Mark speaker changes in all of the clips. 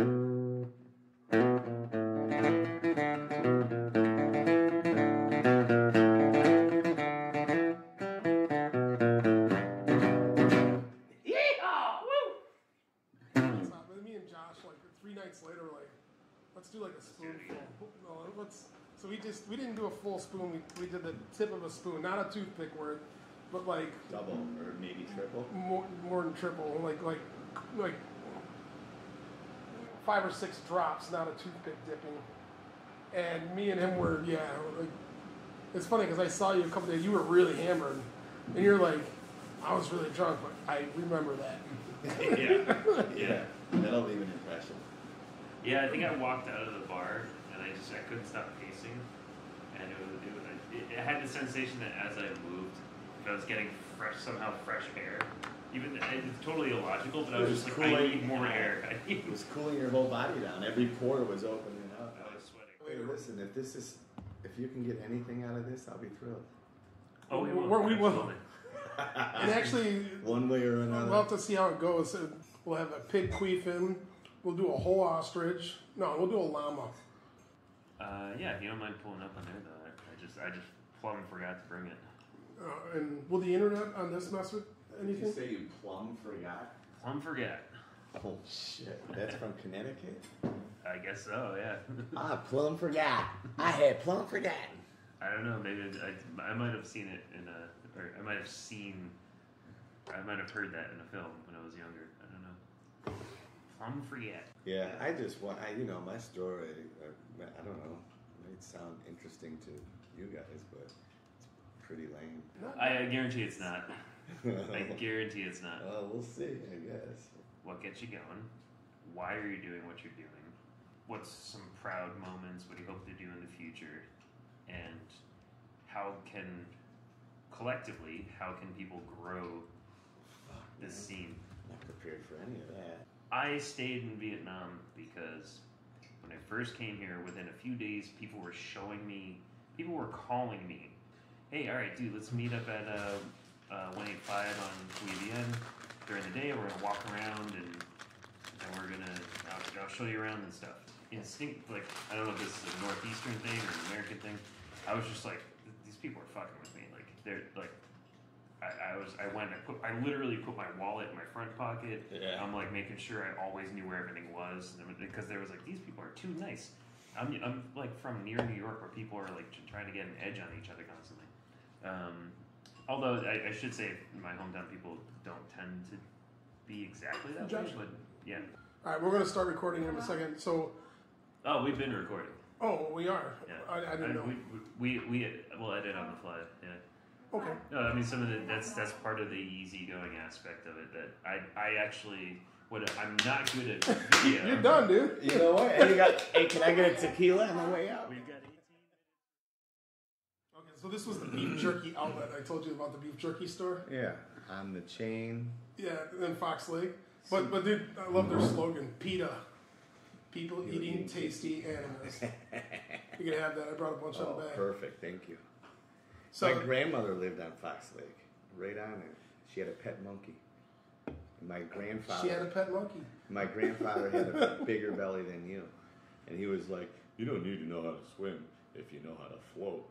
Speaker 1: Me and Josh, like 3 nights later, were like, let's do like a spoonful. No, so we didn't do a full spoon. We did the tip of a spoon, not a toothpick worth, but like
Speaker 2: double or maybe triple.
Speaker 1: More than triple, like 5 or 6 drops, not a toothpick dipping. And me and him were like, it's funny because I saw you a couple days. You were really hammered, and you're like, I was really drunk, but I remember that.
Speaker 2: yeah. That'll leave an impression.
Speaker 3: Yeah, I think I walked out of the bar and I couldn't stop pacing, and it had the sensation that as I moved, I was getting fresh air. Even it's totally illogical, but I was just like, I need more air.
Speaker 2: It was cooling your whole body down. Every pore was opening up.
Speaker 3: I was sweating.
Speaker 2: Hey, listen, if you can get anything out of this, I'll be thrilled.
Speaker 3: Oh, we will.
Speaker 1: And actually,
Speaker 2: one way or another,
Speaker 1: we'll have to see how it goes. We'll have a pig queefing. We'll do a whole ostrich. No, we'll do a llama.
Speaker 3: Yeah, if you don't mind pulling up on there, though. I just plumb forgot to bring it.
Speaker 1: And will the internet on this mess with anything?
Speaker 2: Did you say you plumb forgot?
Speaker 3: Plumb forget.
Speaker 2: Oh shit! That's from Connecticut.
Speaker 3: I guess so. Yeah.
Speaker 2: Plum forgot. I had plum forgot.
Speaker 3: I don't know. Maybe I might have seen it or I might have heard that in a film when I was younger. I don't know. Plum forget.
Speaker 2: Yeah, I just want. My story. I don't know. It might sound interesting to you guys, but it's pretty lame.
Speaker 3: I guarantee it's not. I guarantee it's not.
Speaker 2: Well, we'll see. I guess.
Speaker 3: What gets you going? Why are you doing what you're doing? What's some proud moments? What do you hope to do in the future? And how can people grow this scene?
Speaker 2: Not prepared for any of that.
Speaker 3: I stayed in Vietnam because when I first came here, within a few days, people were calling me, hey, all right, dude, let's meet up at 185 on Huy Bien during the day. We're going to walk around and we're going to, I'll show you around and stuff. Like, I don't know if this is a Northeastern thing or an American thing. I was just like, these people are fucking with me. Like, they're like, I literally put my wallet in my front pocket.
Speaker 2: Yeah.
Speaker 3: I'm like making sure I always knew where everything was because there was like, these people are too nice. I'm like from near New York where people are like trying to get an edge on each other constantly. Although I should say my hometown people don't tend to be exactly that way, but yeah.
Speaker 1: All right, we're going to start recording in a second. So.
Speaker 3: Oh, we've been recording.
Speaker 1: Oh, we are.
Speaker 3: Yeah.
Speaker 1: I didn't know.
Speaker 3: We'll edit on the fly. Yeah.
Speaker 1: Okay.
Speaker 3: No, I mean that's part of the easygoing aspect of it. That I actually I'm not good at video.
Speaker 1: You're done, dude.
Speaker 2: You know what? Hey, can I get a tequila on the way out?
Speaker 3: We've got 18.
Speaker 1: Okay, so this was the beef jerky outlet. I told you about the beef jerky store.
Speaker 2: Yeah, on the chain.
Speaker 1: Yeah, in Fox Lake. But dude, I love their slogan, PETA. People eating tasty animals. You can have that. I brought a bunch of them back.
Speaker 2: Perfect. Thank you.
Speaker 1: So,
Speaker 2: my grandmother lived on Fox Lake, right on it. She had a pet monkey. And my grandfather.
Speaker 1: She had a pet monkey.
Speaker 2: My grandfather had a bigger belly than you, and he was like, "You don't need to know how to swim if you know how to float."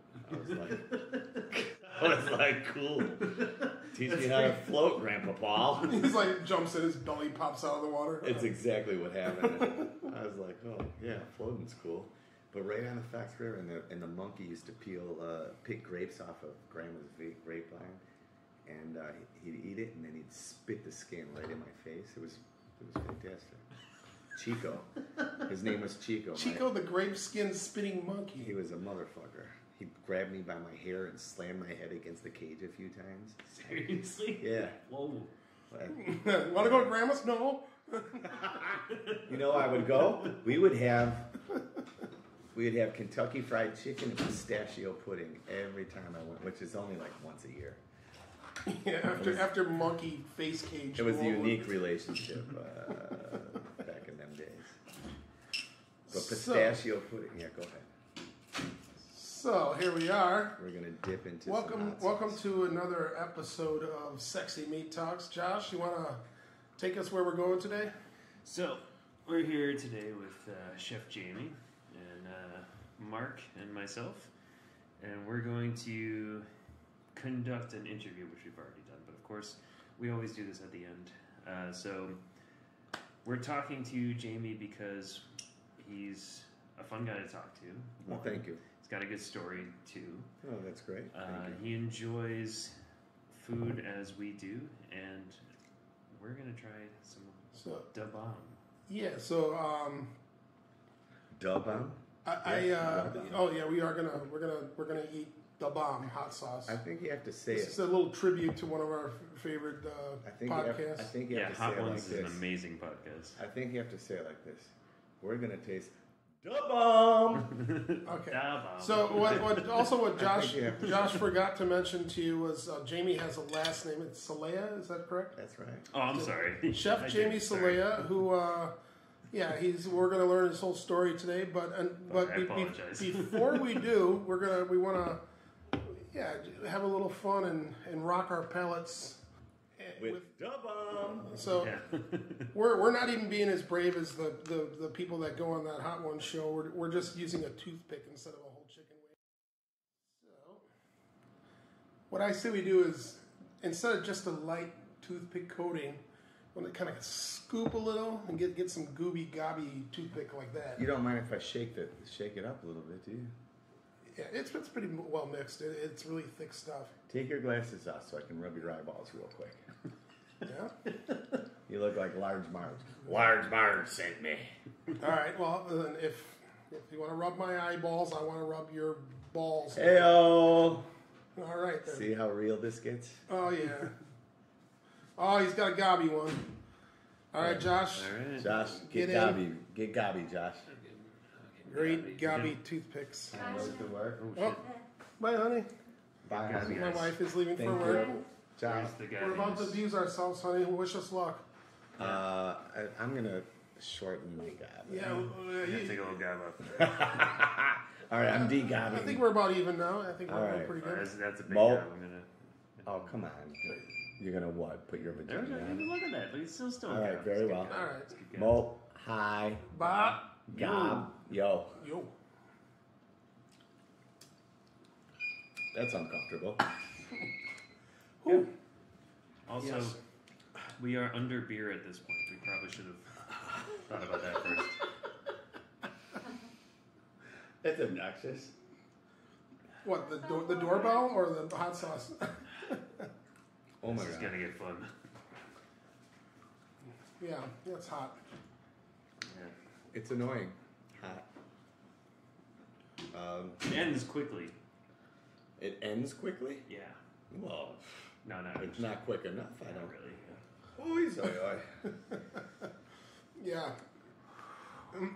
Speaker 2: I was like, "Cool. Teach me how to float, Grandpa Paul."
Speaker 1: He's like jumps in, his belly pops out of the water.
Speaker 2: It's exactly what happened. I was like, "Oh yeah, floating's cool." But right on the Fox River, and the monkey used to pick grapes off of Grandma's grapevine, and he'd eat it, and then he'd spit the skin right in my face. It was fantastic. Chico, his name was Chico.
Speaker 1: Chico, the grape skin spitting monkey.
Speaker 2: He was a motherfucker. He'd grab me by my hair and slam my head against the cage a few times.
Speaker 3: Seriously?
Speaker 2: Yeah.
Speaker 3: Whoa.
Speaker 1: Want to go to Grandma's? No.
Speaker 2: You know, I would go. We'd have Kentucky Fried Chicken and pistachio pudding every time I went, which is only like once a year.
Speaker 1: Yeah, after monkey face cage.
Speaker 2: It was a unique relationship back in them days. But pistachio pudding, yeah, go ahead.
Speaker 1: So here we are.
Speaker 2: We're gonna dip into
Speaker 1: welcome to another episode of Sexy Meat Talks. Josh, you want to take us where we're going today?
Speaker 3: So We're here today with Chef Jamie and Mark and myself, and we're going to conduct an interview, which we've already done, but of course we always do this at the end. So we're talking to Jamie because he's a fun guy to talk to.
Speaker 2: Well, thank you.
Speaker 3: He's got a good story too.
Speaker 2: Oh, that's great.
Speaker 3: He enjoys food as we do, and we're gonna try some da bomb.
Speaker 1: Yeah. So
Speaker 2: Dub-bomb?
Speaker 1: we're gonna eat the bomb hot sauce.
Speaker 2: I think you have to say
Speaker 1: This
Speaker 2: it.
Speaker 1: is a little tribute to one of our favorite podcasts.
Speaker 2: I think you have to say
Speaker 3: Hot
Speaker 2: it like
Speaker 3: Ones is
Speaker 2: this.
Speaker 3: an amazing podcast.
Speaker 2: I think you have to say it like this. We're gonna taste Dub-bomb.
Speaker 1: Okay.
Speaker 3: Da bomb.
Speaker 1: So what
Speaker 2: I think you have to-
Speaker 1: Josh forgot to mention to you was Jamie has a last name. It's Celeya. Is that correct?
Speaker 2: That's right.
Speaker 3: Oh, I'm sorry.
Speaker 1: Chef
Speaker 3: I
Speaker 1: Jamie
Speaker 3: did, sorry.
Speaker 1: Celeya, who we're going to learn his whole story today. But
Speaker 3: I apologize.
Speaker 1: before we do, we want to have a little fun and rock our palates
Speaker 2: With Dub-bomb.
Speaker 1: So
Speaker 3: Yeah.
Speaker 1: we're not even being as brave as the people that go on that Hot Ones show. We're just using a toothpick instead of a whole chicken wing. So what I say we do is instead of just a light toothpick coating, I'm gonna kind of scoop a little and get some gooby gobby toothpick like that.
Speaker 2: You don't mind if I shake it up a little bit, do you?
Speaker 1: Yeah, it's pretty well mixed. It's really thick stuff.
Speaker 2: Take your glasses off so I can rub your eyeballs real quick.
Speaker 1: Yeah.
Speaker 2: You look like Large Marge. Large Marge sent me.
Speaker 1: All right. Well, then if you want to rub my eyeballs, I want to rub your balls.
Speaker 2: Heyo.
Speaker 1: All right then.
Speaker 2: See how real this gets?
Speaker 1: Oh yeah. Oh, he's got a gobby one. All right, Josh.
Speaker 3: All right.
Speaker 2: Josh, get
Speaker 1: Get
Speaker 2: gobby. Get gobby, Josh.
Speaker 1: Great gobby toothpicks.
Speaker 2: Does it work?
Speaker 1: Oh, bye, honey.
Speaker 2: Bye, honey.
Speaker 1: My wife is leaving
Speaker 2: Thank
Speaker 1: for work.
Speaker 2: you. Josh,
Speaker 3: Where's the guy
Speaker 1: We're about to
Speaker 3: who's-
Speaker 1: abuse ourselves, honey. Wish us luck.
Speaker 2: I'm going to shorten my gobby.
Speaker 1: Yeah.
Speaker 3: Yeah, take a little gab up.
Speaker 2: All right, I'm de-gobby.
Speaker 1: I think we're about even now. I think
Speaker 2: All
Speaker 1: we're
Speaker 2: right.
Speaker 1: pretty good.
Speaker 3: That's a big
Speaker 2: Mo-
Speaker 3: gab. I'm gonna.
Speaker 2: Oh, come on. You're going to what? Put your
Speaker 3: There we
Speaker 2: vagina
Speaker 3: go.
Speaker 2: on?
Speaker 3: Look at that. Look, it's still
Speaker 2: All
Speaker 3: a
Speaker 2: right,
Speaker 3: gab.
Speaker 2: very
Speaker 3: It's a good
Speaker 2: well.
Speaker 3: gab.
Speaker 1: All right.
Speaker 3: It's a good gab.
Speaker 2: Mo, hi,
Speaker 1: Bye.
Speaker 2: gob, yo.
Speaker 1: Yo.
Speaker 2: That's uncomfortable.
Speaker 1: Whew.
Speaker 3: Also,
Speaker 1: Yes.
Speaker 3: we are under beer at this point. We probably should have thought about that first.
Speaker 2: That's obnoxious.
Speaker 1: What, the doorbell or the hot sauce?
Speaker 2: Oh my
Speaker 3: This is
Speaker 2: god.
Speaker 3: gonna get fun.
Speaker 1: Yeah, it's hot.
Speaker 3: Yeah.
Speaker 2: It's annoying. Hot.
Speaker 3: It ends quickly.
Speaker 2: It ends quickly?
Speaker 3: Yeah.
Speaker 2: Well,
Speaker 3: No.
Speaker 2: it's not quick enough. I
Speaker 3: Not
Speaker 2: don't
Speaker 3: really.
Speaker 2: Oh, he's
Speaker 1: Yeah.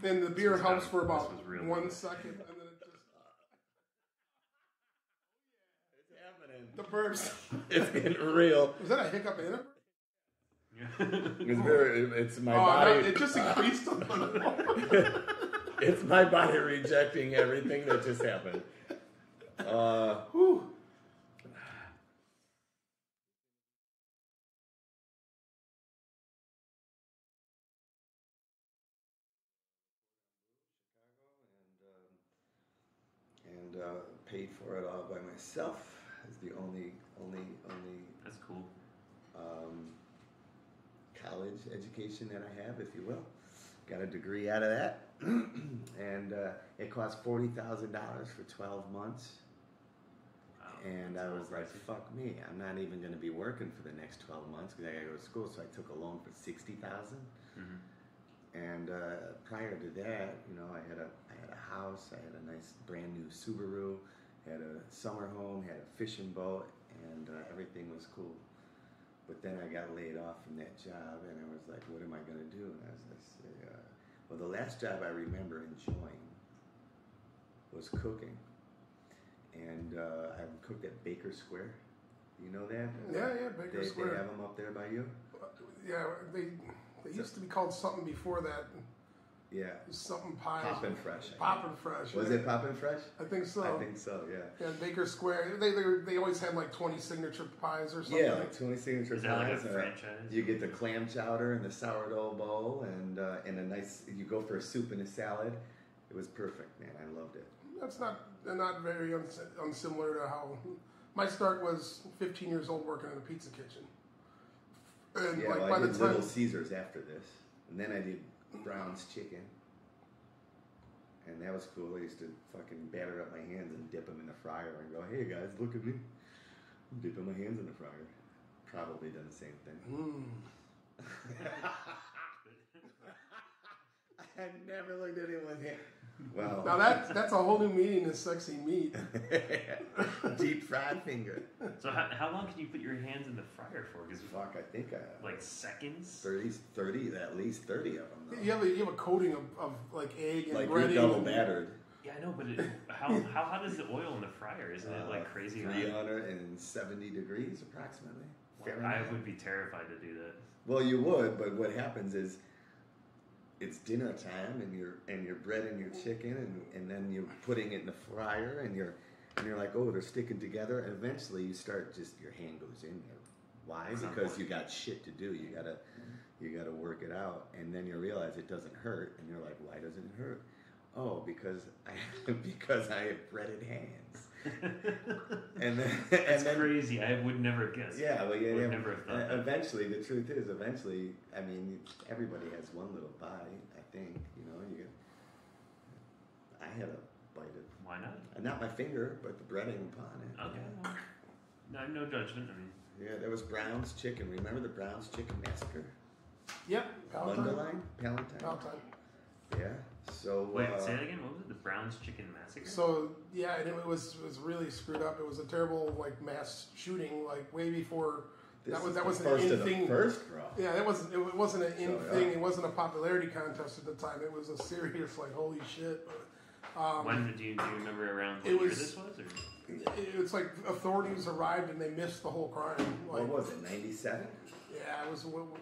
Speaker 1: And the beer
Speaker 3: was
Speaker 1: helps
Speaker 3: dumb.
Speaker 1: for about
Speaker 3: This was real
Speaker 1: 1
Speaker 3: dumb.
Speaker 1: second, and then it just
Speaker 2: It's happening.
Speaker 1: the burps.
Speaker 2: It's getting real.
Speaker 1: Was that a hiccup in it?
Speaker 2: It's my
Speaker 1: Oh,
Speaker 2: body.
Speaker 1: it just increased a little.
Speaker 2: It's my body rejecting everything that just happened.
Speaker 1: Whew.
Speaker 2: And paid for it all by myself. Is the only
Speaker 3: That's cool.
Speaker 2: college education that I have, if you will. Got a degree out of that, and it cost $40,000 for 12 months.
Speaker 3: Wow.
Speaker 2: And
Speaker 3: That's
Speaker 2: I
Speaker 3: a
Speaker 2: was
Speaker 3: little
Speaker 2: like,
Speaker 3: pricey.
Speaker 2: "Fuck me! I'm not even going to be working for the next 12 months because I got to go to school." So I took a loan for $60,000.
Speaker 3: Mhm.
Speaker 2: And prior to that, you know, I had a house, I had a nice brand new Subaru, had a summer home, had a fishing boat, and everything was cool. But then I got laid off from that job, and I was like, what am I going to do? And well, the last job I remember enjoying was cooking. And I cooked at Baker Square. You know that?
Speaker 1: Yeah, Baker Square.
Speaker 2: They have them up there by you?
Speaker 1: Yeah, they used to be called something before that.
Speaker 2: Yeah.
Speaker 1: Something pies.
Speaker 2: Poppin' Fresh.
Speaker 1: Poppin' Fresh.
Speaker 2: Was it Poppin' Fresh?
Speaker 1: I think so.
Speaker 2: I think so, yeah.
Speaker 1: Yeah, Baker Square. They always had like 20 signature pies or something.
Speaker 2: Yeah, like 20 signature
Speaker 3: Is
Speaker 2: pies.
Speaker 3: that like a franchise?
Speaker 2: You get the clam chowder and the sourdough bowl and a nice, you go for a soup and a salad. It was perfect, man. I loved it.
Speaker 1: That's not very unsimilar to how my start was 15 years old working in a pizza kitchen. And
Speaker 2: Yeah,
Speaker 1: like
Speaker 2: well,
Speaker 1: by
Speaker 2: I
Speaker 1: the
Speaker 2: did
Speaker 1: time
Speaker 2: Little Caesars after this. And then I did Brown's Chicken. And that was cool. I used to fucking batter up my hands and dip them in the fryer and go, hey guys, look at me. I'm dipping my hands in the fryer. Probably done the same thing. I never looked at anyone's hand. Well,
Speaker 1: now that's a whole new meaning of sexy meat.
Speaker 2: Deep fried finger.
Speaker 3: So how long can you put your hands in the fryer for? Because
Speaker 2: Fuck, I think
Speaker 3: like seconds.
Speaker 2: 30, at least 30 of them. Though.
Speaker 1: You have a coating of like egg and
Speaker 2: like
Speaker 1: breading.
Speaker 2: you're double battered.
Speaker 3: Yeah, I know, but how hot is the oil in the fryer? Isn't it like crazy?
Speaker 2: 370 degrees approximately.
Speaker 3: I would be terrified to do that.
Speaker 2: Well, you would, but what happens is it's dinner time, and you're breading your chicken, and then you're putting it in the fryer, and you're like, oh, they're sticking together. And eventually, you start your hand goes in there. Why? Because you got shit to do. You gotta work it out, and then you realize it doesn't hurt, and you're like, why doesn't it hurt? Oh, because I have breaded hands. And then
Speaker 3: That's crazy. I would never have guessed.
Speaker 2: Yeah, well, yeah,
Speaker 3: would never have thought that.
Speaker 2: Eventually, the truth is, I mean, everybody has one little bite. I think, I had a bite of.
Speaker 3: Why not?
Speaker 2: Not my finger, but the breading upon it.
Speaker 3: Okay. Yeah. No judgment. I mean.
Speaker 2: Yeah, there was Brown's Chicken. Remember the Brown's Chicken Massacre?
Speaker 1: Yep. Palatine.
Speaker 2: Palatine. Yeah. So
Speaker 3: wait, say that again. What was it? The Brown's Chicken Massacre.
Speaker 1: So yeah, and it was really screwed up. It was a terrible mass shooting way before. That wasn't an in thing.
Speaker 2: First, bro.
Speaker 1: Yeah, it wasn't an in thing. It wasn't a popularity contest at the time. It was a serious holy shit.
Speaker 3: When do you remember around what year this was? Or?
Speaker 1: It's like authorities arrived and they missed the whole crime.
Speaker 2: What was it? 97.
Speaker 1: Yeah, it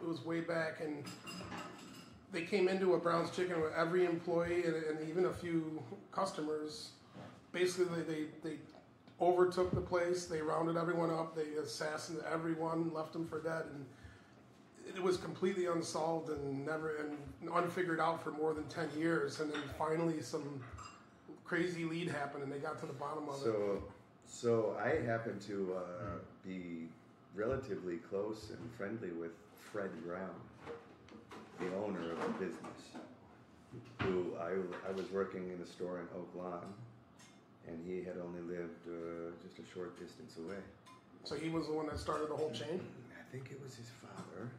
Speaker 1: was way back, and they came into a Brown's Chicken with every employee and even a few customers. Basically, they overtook the place. They rounded everyone up. They assassinated everyone, left them for dead, and it was completely unsolved and unfigured out for more than 10 years. And then finally, some crazy lead happened, and they got to the bottom of it.
Speaker 2: So I happen to be relatively close and friendly with Fred Brown, the owner of the business, who I was working in a store in Oak Lawn, and he had only lived just a short distance away.
Speaker 1: So he was the one that started the whole chain?
Speaker 2: I think it was his father.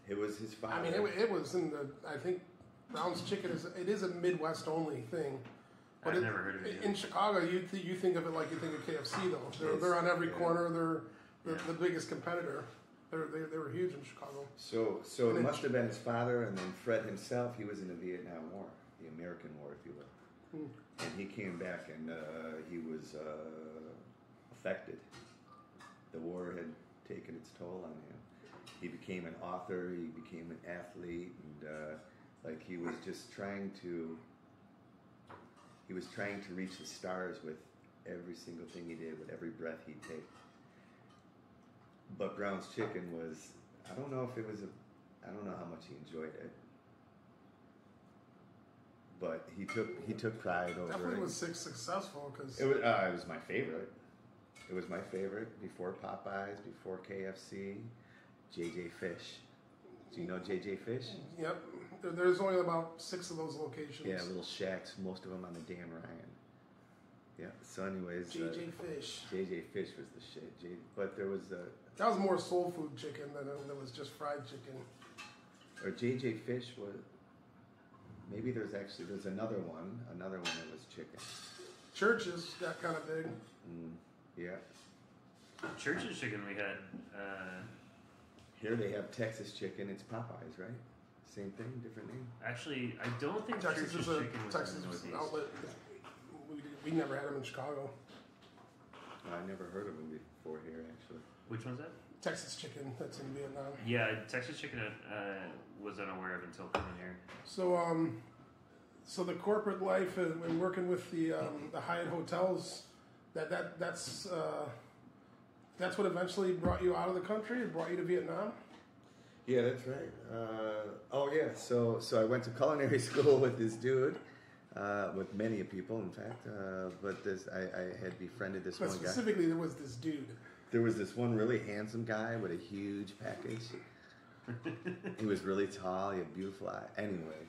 Speaker 2: It was his father.
Speaker 1: I mean, it was in the, I think Brown's Chicken is a Midwest only thing. But
Speaker 3: I've never heard of it.
Speaker 1: In Chicago, you think of it like you think of KFC though. They're on every corner. They're the biggest competitor. They were huge in Chicago.
Speaker 2: So it must have been his father, and then Fred himself. He was in the Vietnam War, the American War, if you will. And he came back, and he was affected. The war had taken its toll on him. He became an author. He became an athlete, and he was just trying to. He was trying to reach the stars with every single thing he did, with every breath he'd take. But Brown's Chicken was, I don't know how much he enjoyed it. But he took pride over it.
Speaker 1: Definitely was successful because
Speaker 2: It was my favorite. It was my favorite before Popeyes, before KFC, JJ Fish. Do you know JJ Fish?
Speaker 1: Yep. There's only about 6 of those locations.
Speaker 2: Yeah, little shacks, most of them on the Dan Ryan. Yeah. So, anyways,
Speaker 1: JJ Fish.
Speaker 2: JJ Fish was the shit. But there was
Speaker 1: that was more soul food chicken than it was just fried chicken.
Speaker 2: Or JJ Fish was. Maybe there's another one that was chicken.
Speaker 1: Churches got kind of big.
Speaker 2: Yeah.
Speaker 3: Church's Chicken we had.
Speaker 2: Here they have Texas chicken. It's Popeyes, right? Same thing, different name.
Speaker 3: Actually, I don't think
Speaker 1: Texas
Speaker 3: Church's
Speaker 1: is a
Speaker 3: Chicken was
Speaker 1: Texas
Speaker 3: in the Northeast.
Speaker 1: outlet. We never had them in Chicago.
Speaker 2: I never heard of them before here, actually.
Speaker 3: Which one's that?
Speaker 1: Texas chicken that's in Vietnam.
Speaker 3: Yeah, Texas chicken was unaware of until coming here.
Speaker 1: So, so the corporate life and working with the Hyatt hotels, that's what eventually brought you out of the country. It brought you to Vietnam.
Speaker 2: Yeah, that's right. So I went to culinary school with this dude, with many people, in fact. But I had befriended this one guy.
Speaker 1: Specifically, there was this dude.
Speaker 2: There was this one really handsome guy with a huge package. He was really tall. He had beautiful eyes. Anyways,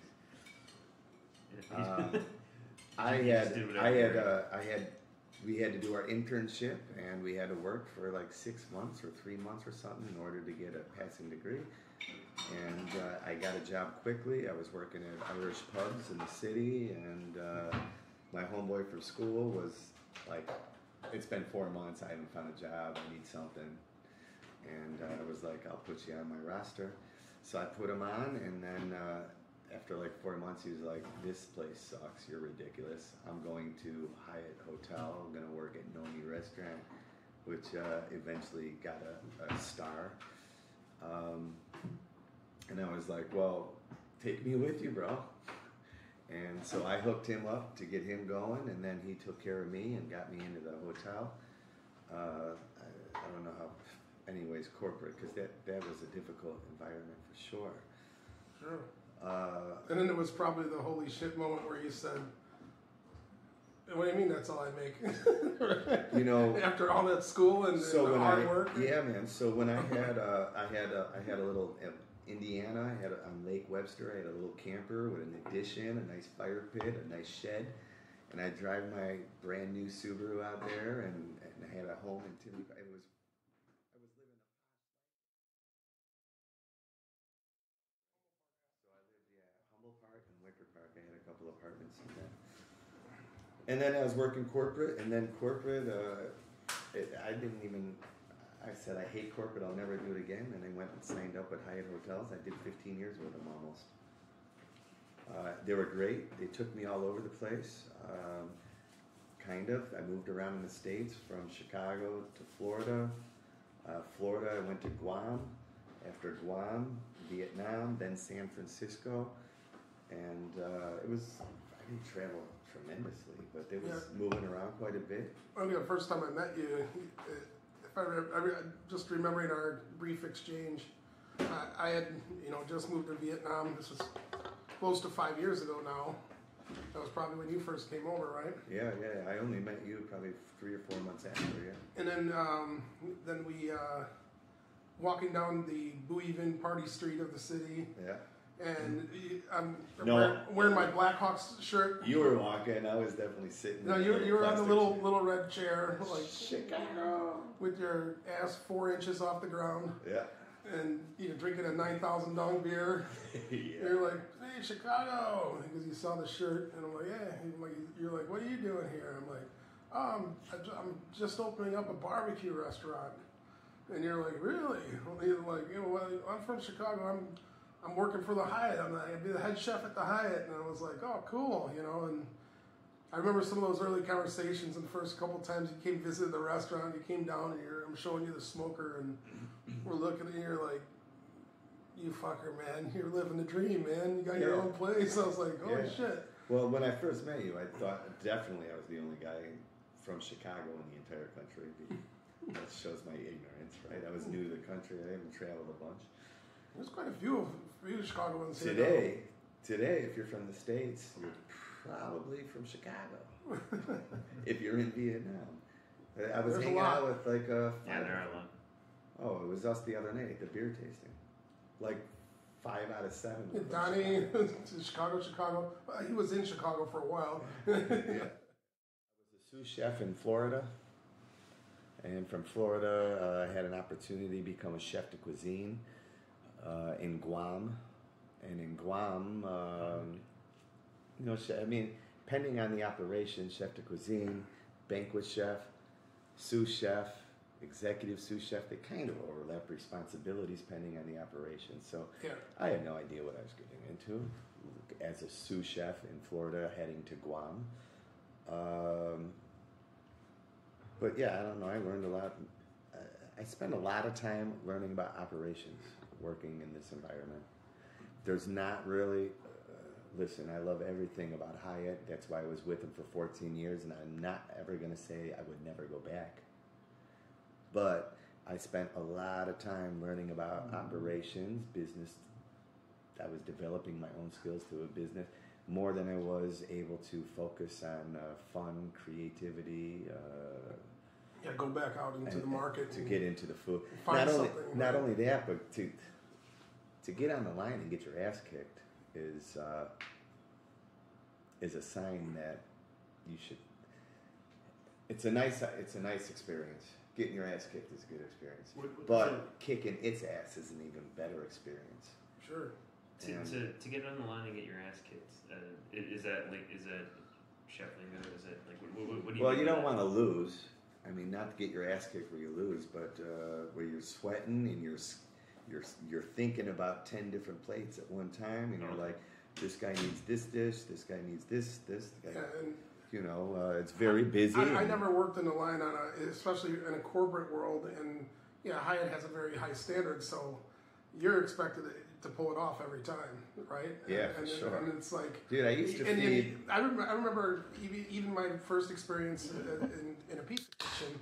Speaker 2: we had to do our internship, and we had to work for like 6 months or 3 months or something in order to get a passing degree. And I got a job quickly. I was working at Irish pubs in the city, and my homeboy from school was like, it's been 4 months, I haven't found a job, I need something. And I was like, I'll put you on my roster. So I put him on, and then after like 4 months, he was like, this place sucks, you're ridiculous. I'm going to Hyatt Hotel, I'm going to work at Nomi Restaurant, which eventually got a star. And I was like, well, take me with you, bro. And so I hooked him up to get him going, and then he took care of me and got me into the hotel. I don't know how, anyways, corporate, because that was a difficult environment for sure.
Speaker 1: Sure. And then it was probably the holy shit moment where you said, what do you mean that's all I make?
Speaker 2: You know,
Speaker 1: after all that school and the hard work.
Speaker 2: Yeah, man. So when I had a little Indiana, I had on Lake Webster, I had a little camper with an addition, a nice fire pit, a nice shed, and I drive my brand new Subaru out there, and I had a home in Timmy. I was living a so I lived Humboldt Park and Wicker Park. I had a couple apartments in that. And then I was working corporate, and then corporate, I said, I hate corporate, I'll never do it again, and I went and signed up at Hyatt Hotels. I did 15 years with them almost. They were great. They took me all over the place, kind of. I moved around in the States from Chicago to Florida. Florida, I went to Guam. After Guam, Vietnam, then San Francisco. And I didn't travel tremendously, but it was moving around quite a bit.
Speaker 1: I think the first time I met you, if I just remembering our brief exchange, I had just moved to Vietnam. This was close to 5 years ago now. That was probably when you first came over, right?
Speaker 2: Yeah. I only met you probably 3 or 4 months after, yeah.
Speaker 1: And then we walking down the Bui Vinh Party Street of the city.
Speaker 2: Yeah.
Speaker 1: And I'm wearing my Blackhawks shirt.
Speaker 2: You were walking. I was definitely sitting.
Speaker 1: No, you were on the little red chair, like
Speaker 2: Chicago,
Speaker 1: with your ass 4 inches off the ground.
Speaker 2: Yeah.
Speaker 1: And drinking a 9,000 dong beer.
Speaker 2: Yeah.
Speaker 1: You're like, hey, Chicago, because you saw the shirt, and I'm like, yeah. You're like, what are you doing here? I'm like, I'm just opening up a barbecue restaurant. And you're like, really? You're like, well, I'm from Chicago. I'm working for the Hyatt. I'd be the head chef at the Hyatt. And I was like, oh, cool, and I remember some of those early conversations, and the first couple times you came visit the restaurant, you came down, and I'm showing you the smoker, and we're looking at you, you're like, you fucker, man, you're living the dream, man. You got your own place. I was like, holy shit.
Speaker 2: Well, when I first met you, I thought definitely I was the only guy from Chicago in the entire country. That shows my ignorance, right? I was new to the country. I haven't traveled a bunch.
Speaker 1: There's quite a few Chicagoans here.
Speaker 2: Today, if you're from the States, you're probably from Chicago. If you're in Vietnam. I was hanging out with like a...
Speaker 3: Yeah, there are a lot.
Speaker 2: Oh, it was us the other night at the beer tasting. Like 5 out of 7.
Speaker 1: Yeah, Donnie, Chicago. He was in Chicago for a while.
Speaker 2: Yeah. I was a sous chef in Florida. And from Florida, I had an opportunity to become a chef de cuisine in Guam. And in Guam, depending on the operation, chef de cuisine, banquet chef, sous chef, executive sous chef, they kind of overlap responsibilities depending on the operation. So I had no idea what I was getting into as a sous chef in Florida heading to Guam. But yeah, I don't know, I learned a lot. I spend a lot of time learning about operations, working in this environment. There's not really, listen, I love everything about Hyatt. That's why I was with him for 14 years, and I'm not ever going to say I would never go back. But I spent a lot of time learning about operations, business. I was developing my own skills to a business more than I was able to focus on fun, creativity.
Speaker 1: Go back out into the market
Speaker 2: to get into the food.
Speaker 1: Find
Speaker 2: Not only that, but to get on the line and get your ass kicked is a sign that you should. It's a nice experience. Getting your ass kicked is a good experience, but kicking its ass is an even better experience.
Speaker 1: Sure.
Speaker 3: To get on the line and get your ass kicked, is that chef lingo? Is that like what do you?
Speaker 2: Well, you don't want to lose. I mean, not to get your ass kicked where you lose, but where you're sweating and you're thinking about 10 different plates at one time, and you're like, this guy needs this dish, this guy needs this guy.
Speaker 1: Yeah,
Speaker 2: it's very busy.
Speaker 1: I never worked in the line especially in a corporate world, and Hyatt has a very high standard, so you're expected to pull it off every time, right?
Speaker 2: Yeah, for sure.
Speaker 1: And it's like,
Speaker 2: dude, I used to feed.
Speaker 1: I remember even my first experience in a pizza kitchen.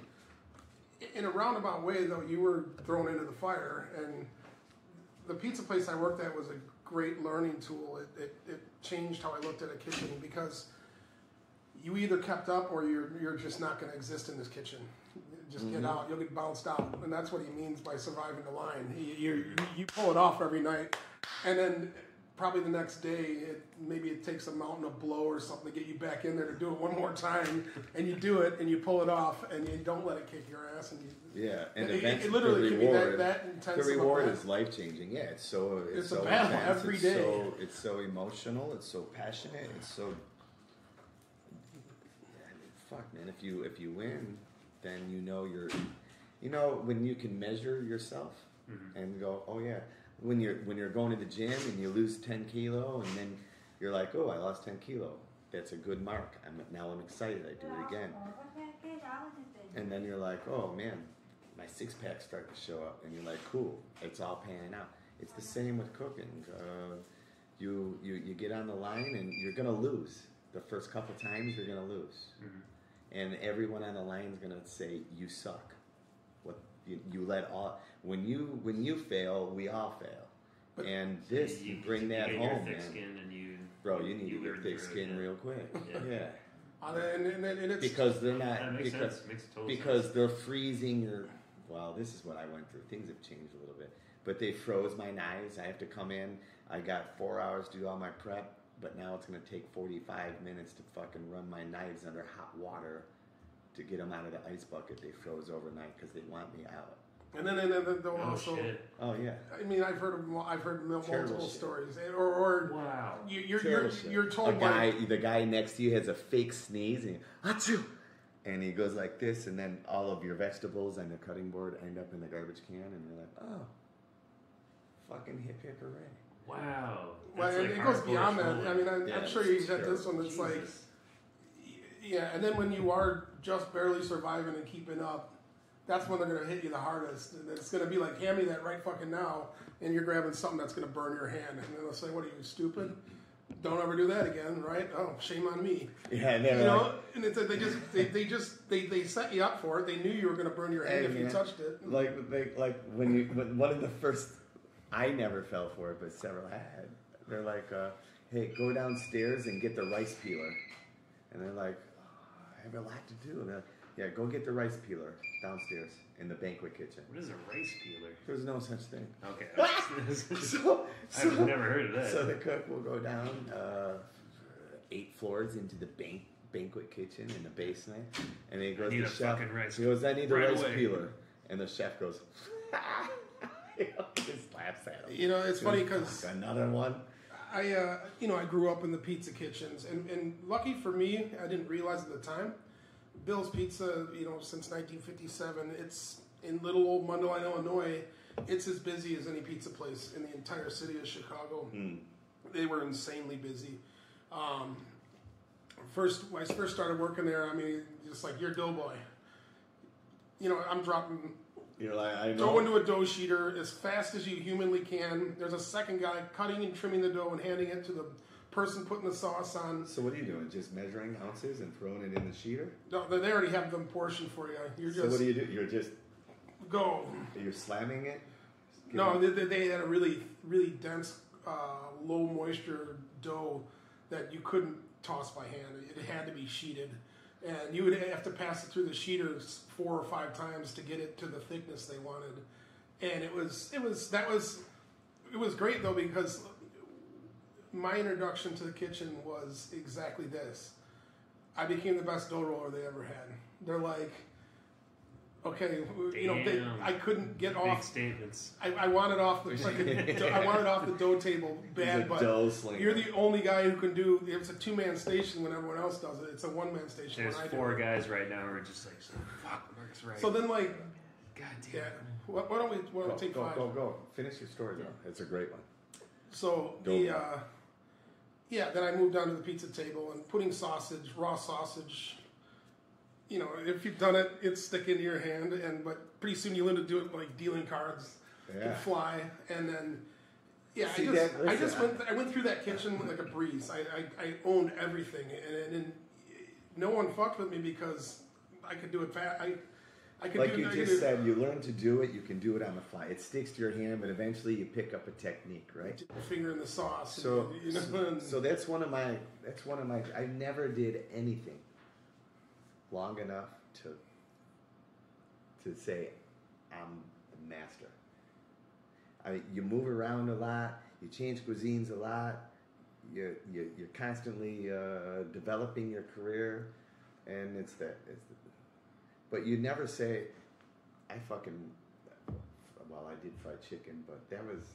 Speaker 1: In a roundabout way, though, you were thrown into the fire, and the pizza place I worked at was a great learning tool. It changed how I looked at a kitchen, because you either kept up or you're just not going to exist in this kitchen. Just get out. You'll get bounced out, and that's what he means by surviving the line. You pull it off every night, and then probably the next day, maybe it takes a mountain of blow or something to get you back in there to do it one more time, and you do it, and you pull it off, and you don't let it kick your ass. And
Speaker 2: eventually
Speaker 1: it literally
Speaker 2: the
Speaker 1: can
Speaker 2: reward,
Speaker 1: be that intense.
Speaker 2: The reward is life changing. Yeah, it's so
Speaker 1: a battle
Speaker 2: intense.
Speaker 1: every day.
Speaker 2: It's so emotional. It's so passionate. It's so. Fuck, man! If you win, then when you can measure yourself and go, oh yeah. When you're going to the gym and you lose 10 kilo, and then you're like, oh, I lost 10 kilo. That's a good mark. I'm excited. I do it again. And then you're like, oh man, my six pack's starting to show up, and you're like, cool. It's all panning out. It's the same with cooking. You get on the line and you're gonna lose. The first couple times you're gonna lose, and everyone on the line is gonna say you suck. You let all when you fail, we all fail, and this you bring that home, man. Bro, you need to get thick skin real quick. Yeah.
Speaker 1: And it's
Speaker 2: because they're not
Speaker 3: that makes sense. Makes total
Speaker 2: because
Speaker 3: sense.
Speaker 2: they're freezing your. Well, this is what I went through. Things have changed a little bit, but they froze my knives. I have to come in. I got 4 hours to do all my prep, but now it's going to take 45 minutes to fucking run my knives under hot water to get them out of the ice bucket. They froze overnight because they want me out.
Speaker 1: And then they'll also.
Speaker 3: Shit.
Speaker 2: Oh yeah.
Speaker 1: I mean, I've heard multiple stories,
Speaker 3: or wow.
Speaker 1: You're told
Speaker 2: the guy next to you has a fake sneeze and achoo, and he goes like this, and then all of your vegetables on the cutting board end up in the garbage can, and you're like, oh, fucking hip hip hooray.
Speaker 3: Wow.
Speaker 1: Well,
Speaker 3: like
Speaker 1: it goes beyond that. I mean, I'm sure you had this one. It's
Speaker 3: Jesus.
Speaker 1: like, yeah, and then when you are just barely surviving and keeping up, that's when they're going to hit you the hardest. And it's going to be like, hand me that right fucking now, and you're grabbing something that's going to burn your hand. And then they'll say, what are you, stupid? Don't ever do that again, right? Oh, shame on me.
Speaker 2: Yeah,
Speaker 1: and it's like they set you up for it. They knew you were going to burn your hand if you touched it.
Speaker 2: Like when one of the first, I never fell for it, but several had. They're like, hey, go downstairs and get the rice peeler. And they're like, oh, I have a lot to do. And they're like, yeah, go get the rice peeler downstairs in the banquet kitchen.
Speaker 3: What is a rice peeler?
Speaker 2: There's no such thing.
Speaker 3: Okay.
Speaker 2: I've
Speaker 3: never heard of that.
Speaker 2: So the cook will go down 8 floors into the banquet kitchen in the basement, and he goes, he goes, I need the rice peeler. And the chef goes, he just laughs at him.
Speaker 1: It's funny because
Speaker 2: another one.
Speaker 1: I grew up in the pizza kitchens, and lucky for me, I didn't realize at the time, Bill's Pizza, since 1957, it's in little old Mundelein, Illinois. It's as busy as any pizza place in the entire city of Chicago. They were insanely busy. When I first started working there, I mean, just like, you're doughboy. I'm dropping
Speaker 2: You're like, I know.
Speaker 1: Go into a dough sheeter as fast as you humanly can. There's a second guy cutting and trimming the dough and handing it to the person putting the sauce on.
Speaker 2: So what are you doing? Just measuring ounces and throwing it in the sheeter?
Speaker 1: No, they already have them portioned for you.
Speaker 2: So what do you do? You're just
Speaker 1: go.
Speaker 2: You're slamming it?
Speaker 1: No, they had a really, really dense, low moisture dough that you couldn't toss by hand. It had to be sheeted, and you would have to pass it through the sheeters 4 or 5 times to get it to the thickness they wanted. And it was great though, because my introduction to the kitchen was exactly this. I became the best dough roller they ever had. They're like, okay, I couldn't get
Speaker 3: Big
Speaker 1: off.
Speaker 3: statements.
Speaker 1: I wanted off the I wanted off the dough table bad, but you're the only guy who can do. It's a 2-man station when everyone else does it. It's a 1-man station.
Speaker 3: There's
Speaker 1: when I
Speaker 3: 4
Speaker 1: do it.
Speaker 3: guys right now who are just like, fuck, Mark's right.
Speaker 1: So then, like,
Speaker 3: God damn.
Speaker 1: yeah. Why don't we take 5?
Speaker 2: Go. Finish your story though. It's a great one.
Speaker 1: So then I moved down to the pizza table and putting sausage, raw sausage. If you've done it, it's sticking to your hand, but pretty soon you learn to do it like dealing cards, and fly, and then I went through that kitchen like a breeze. I owned everything, and no one fucked with me because I could do it fast. I could
Speaker 2: like you just said, you learn to do it. You can do it on the fly. It sticks to your hand, but eventually you pick up a technique, right?
Speaker 1: Finger in the sauce.
Speaker 2: So that's one of my. I never did anything long enough to say I'm the master. You move around a lot. You change cuisines a lot. You're constantly developing your career, and it's that. But you never say, I did fried chicken, but that was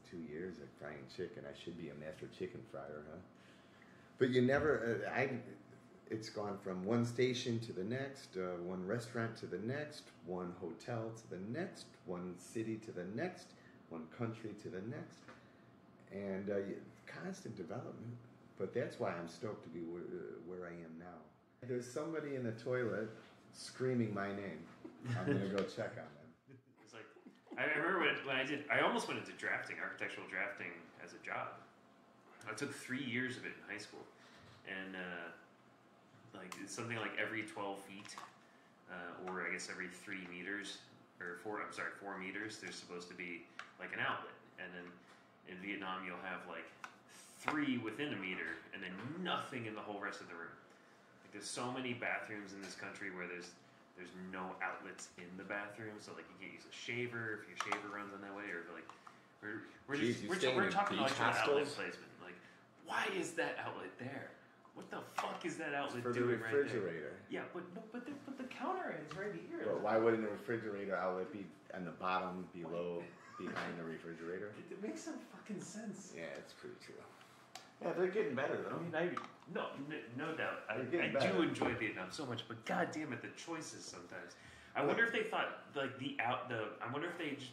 Speaker 2: 2 years of frying chicken. I should be a master chicken fryer, huh? But you never, it's gone from one station to the next, one restaurant to the next, one hotel to the next, one city to the next, one country to the next, and constant development. But that's why I'm stoked to be where I am now. There's somebody in the toilet screaming my name. I'm going to go check on them.
Speaker 3: It's like, I remember when I almost went into architectural drafting as a job. I took 3 years of it in high school. And it's something like every 12 feet, or I guess every 3 meters, or 4 meters, there's supposed to be like an outlet. And then in Vietnam, you'll have like 3 within a meter, and then nothing in the whole rest of the room. There's so many bathrooms in this country where there's no outlets in the bathroom, so like you can't use a shaver if your shaver runs on that way, or like we're talking like an outlet placement. Like, why is that outlet there? What the fuck is that outlet doing right there?
Speaker 2: For the refrigerator.
Speaker 3: Yeah, but the counter end's right here.
Speaker 2: But why wouldn't the refrigerator outlet be on the bottom below behind the refrigerator?
Speaker 3: It makes some fucking sense.
Speaker 2: Yeah, it's pretty true. Yeah, they're getting better though.
Speaker 3: I mean, no doubt. I do enjoy Vietnam so much, but god damn it, the choices sometimes. I wonder if they thought like I wonder if they just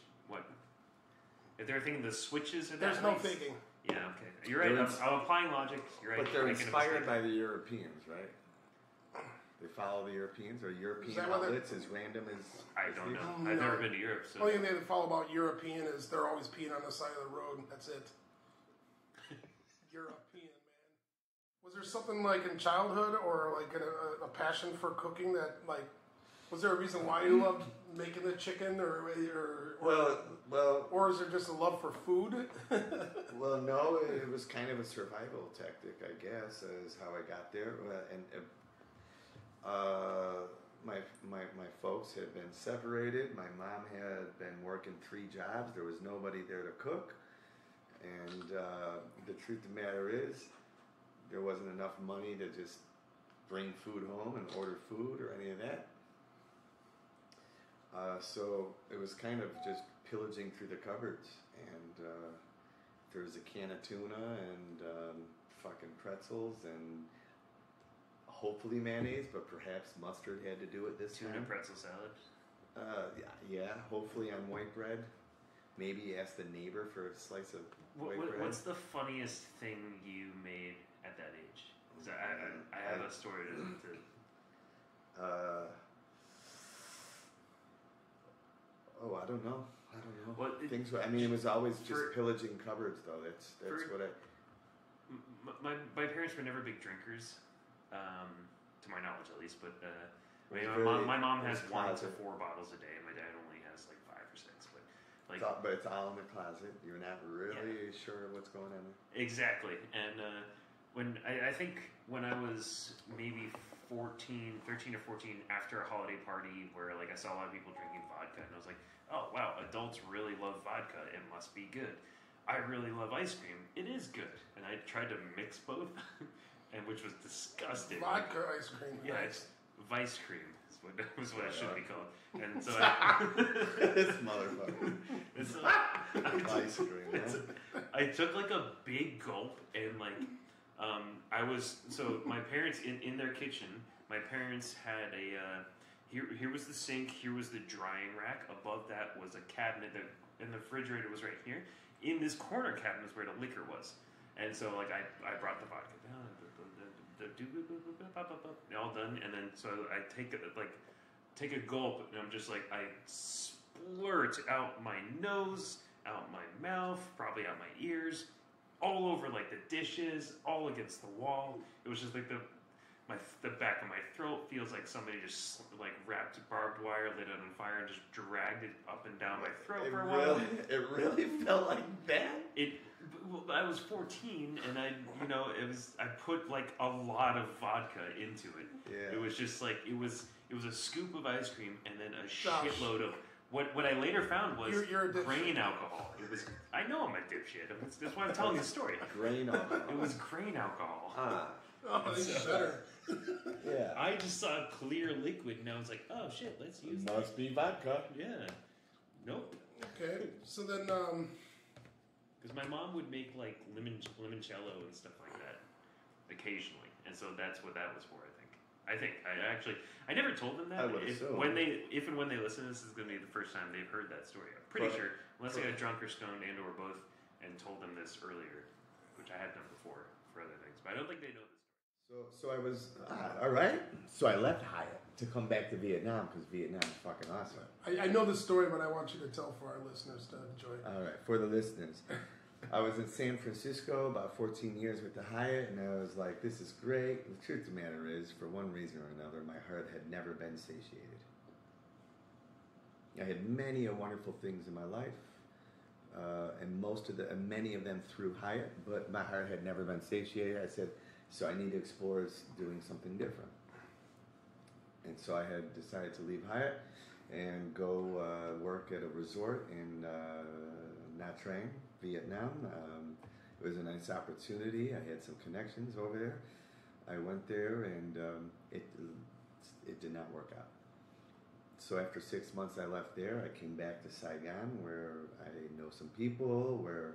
Speaker 3: if they're thinking the switches are that.
Speaker 1: There's no thinking.
Speaker 3: Yeah, okay. You're right. I'm applying logic. You're right.
Speaker 2: But they're inspired by the Europeans, right? They follow the Europeans, or European outlets as random as.
Speaker 3: I don't know. I've never been to Europe. So.
Speaker 1: The only thing they follow about European is they're always peeing on the side of the road. That's it. European, man. Was there something like in childhood or like a passion for cooking that like was there a reason why you loved making the chicken or is it just a love for food?
Speaker 2: Well, no, it was kind of a survival tactic, I guess, is how I got there. My folks had been separated. My mom had been working 3 jobs. There was nobody there to cook. And the truth of the matter is, there wasn't enough money to just bring food home and order food or any of that. So it was kind of just pillaging through the cupboards. And there was a can of tuna and fucking pretzels and hopefully mayonnaise, but perhaps mustard had to do it this time.
Speaker 3: Tuna pretzel salad?
Speaker 2: Yeah, hopefully on white bread. Maybe ask the neighbor for a slice of white bread.
Speaker 3: What's the funniest thing you made at that age? I have a story to
Speaker 2: Oh, I don't know.
Speaker 3: Well,
Speaker 2: Things were, I mean, it was always just pillaging cupboards, though. That's what I...
Speaker 3: My parents were never big drinkers, to my knowledge at least, but my mom has 1 to 4 bottles a day, and my dad only has like 5 or 6,
Speaker 2: but it's all in the closet. You're not really sure what's going on there.
Speaker 3: Exactly. And when I think when I was maybe 13 or 14, after a holiday party where like I saw a lot of people drinking vodka, and I was like, oh wow, adults really love vodka. It must be good. I really love ice cream. It is good. And I tried to mix both, and which was disgusting.
Speaker 1: Vodka ice cream.
Speaker 3: Yeah, it's vice cream is what it should be called. And so
Speaker 2: this motherfucker. Ice cream.
Speaker 3: I took like a big gulp, and like my parents in their kitchen. My parents had a here was the sink, here was the drying rack. Above that was a cabinet, and the refrigerator was right here. In this corner cabinet is where the liquor was, and so like I brought the vodka down, all done, and then so I take a gulp, and I'm just like I splurt out my nose, out my mouth, probably out my ears, all over like the dishes, all against the wall. It was just like the back of my throat feels like somebody just like wrapped barbed wire, lit it on fire, and just dragged it up and down my throat for a while.
Speaker 2: It really felt like that.
Speaker 3: I was 14, and I put like a lot of vodka into it.
Speaker 2: Yeah.
Speaker 3: It was just like it was a scoop of ice cream and then a shitload of what I later found was grain alcohol. It was I know I'm a dipshit. That's why I'm telling the story.
Speaker 2: Grain alcohol.
Speaker 3: It was grain alcohol.
Speaker 1: Oh, it's better.
Speaker 3: Yeah. I just saw clear liquid, and I was like, oh shit, let's use
Speaker 2: that. Must be vodka.
Speaker 3: Yeah. Nope.
Speaker 1: Okay, so then
Speaker 3: because my mom would make like limoncello and stuff like that occasionally, and so that's what that was for. I think I never told them that.
Speaker 2: I would assume.
Speaker 3: If and when they listen, this is going to be the first time they've heard that story. I'm pretty sure, unless I got drunk or stoned and or both, and told them this earlier, which I had done before for other things, but I don't think they know this story.
Speaker 2: So I was all right. So I left Hyatt to come back to Vietnam because Vietnam is fucking awesome.
Speaker 1: I know the story, but I want you to tell for our listeners to enjoy.
Speaker 2: All right, for the listeners. I was in San Francisco about 14 years with the Hyatt, and I was like, this is great. The truth of the matter is, for one reason or another, my heart had never been satiated. I had many wonderful things in my life, and many of them through Hyatt, but my heart had never been satiated. I said, so I need to explore doing something different. And so I had decided to leave Hyatt and go work at a resort in Nha Trang, Vietnam. It was a nice opportunity. I had some connections over there. I went there, and it did not work out. So after 6 months I left there, I came back to Saigon, where I know some people, where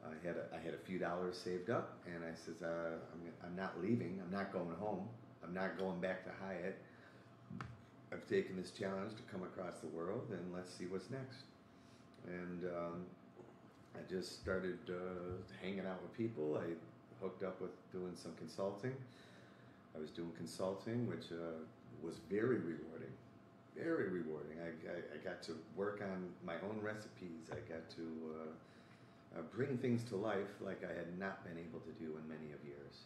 Speaker 2: I had a few dollars saved up, and I says, I'm not leaving. I'm not going home. I'm not going back to Hyatt. I've taken this challenge to come across the world, and let's see what's next. And I just started hanging out with people. I hooked up with doing some consulting. I was doing consulting, which was very rewarding. Very rewarding. I got to work on my own recipes. I got to bring things to life like I had not been able to do in many of years.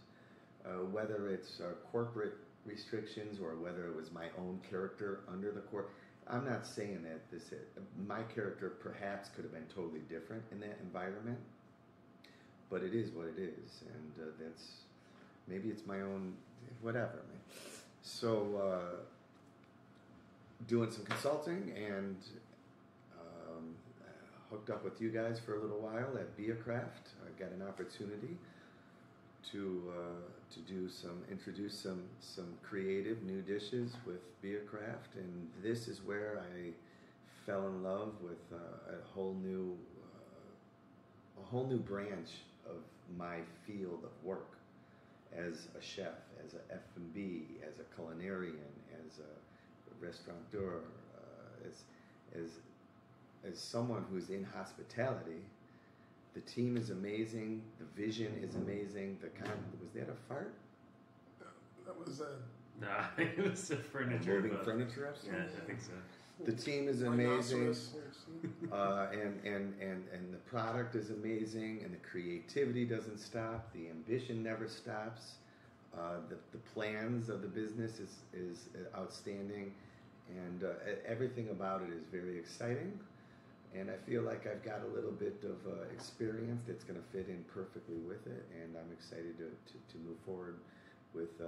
Speaker 2: Whether it's corporate restrictions or whether it was my own character under the court. I'm not saying that my character perhaps could have been totally different in that environment, but it is what it is, and maybe it's my own whatever. So doing some consulting and hooked up with you guys for a little while at Beacraft. I got an opportunity to introduce some creative new dishes with Beacraft, and this is where I fell in love with a whole new branch of my field of work as a chef, as a F&B, as a culinarian, as a restaurateur, as someone who's in hospitality. The team is amazing. The vision is amazing. Was that a fart?
Speaker 1: That was a...
Speaker 3: Nah, it was a furniture.
Speaker 2: Moving furniture upstairs?
Speaker 3: Yeah, I think so.
Speaker 2: The team is amazing, and the product is amazing, and the creativity doesn't stop. The ambition never stops. The plans of the business is outstanding, and everything about it is very exciting. And I feel like I've got a little bit of experience that's going to fit in perfectly with it, and I'm excited to move forward with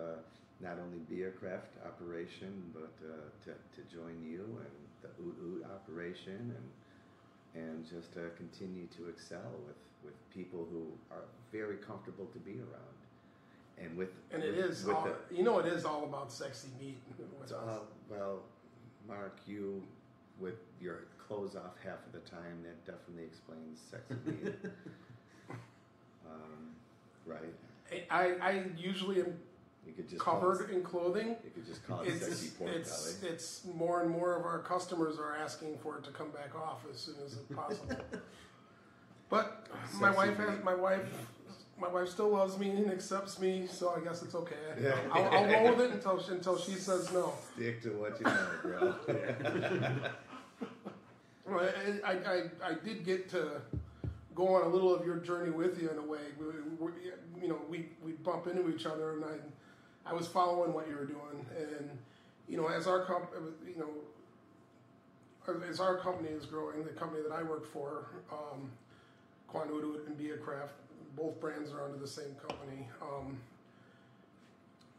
Speaker 2: not only Beercraft operation, but to join you and the Oot Oot operation, and just continue to excel with people who are very comfortable to be around. And
Speaker 1: it is all about sexy meat.
Speaker 2: Well, Mark, you with your clothes off half of the time, that definitely explains sexy meat. Right?
Speaker 1: I usually am covered in clothing.
Speaker 2: You could just call it sexy pork belly.
Speaker 1: It's more and more of our customers are asking for it to come back off as soon as possible. But my wife still loves me and accepts me, so I guess it's okay.
Speaker 2: Yeah.
Speaker 1: I'll roll with it until she says no.
Speaker 2: Stick to what you know, bro.
Speaker 1: Well, I did get to go on a little of your journey with you in a way. We bump into each other, and I was following what you were doing, and as our company is growing, the company that I work for, Quanudut and Beercraft, both brands are under the same company.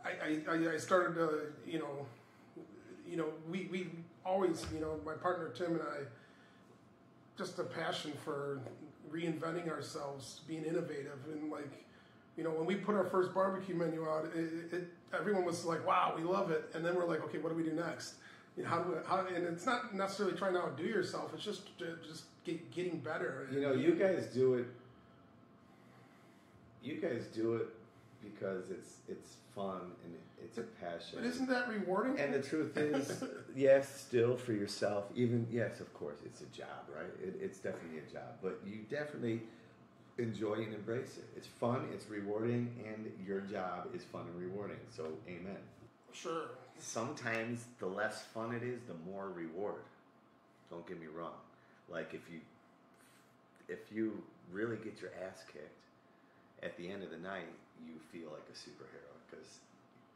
Speaker 1: I started to, we always, my partner Tim and I, just a passion for reinventing ourselves, being innovative, and when we put our first barbecue menu out, everyone was like, "Wow, we love it," and then we're like, "Okay, what do we do next?" And it's not necessarily trying to outdo yourself; it's just getting better.
Speaker 2: You guys do it. You guys do it because it's fun and it's a passion.
Speaker 1: But isn't that rewarding?
Speaker 2: And the truth is, yes, still for yourself, yes, of course, it's a job, right? It's definitely a job, but you definitely enjoy and embrace it. It's fun, it's rewarding, and your job is fun and rewarding. So, amen.
Speaker 1: Sure.
Speaker 2: Sometimes the less fun it is, the more reward. Don't get me wrong. Like if you really get your ass kicked, at the end of the night, you feel like a superhero because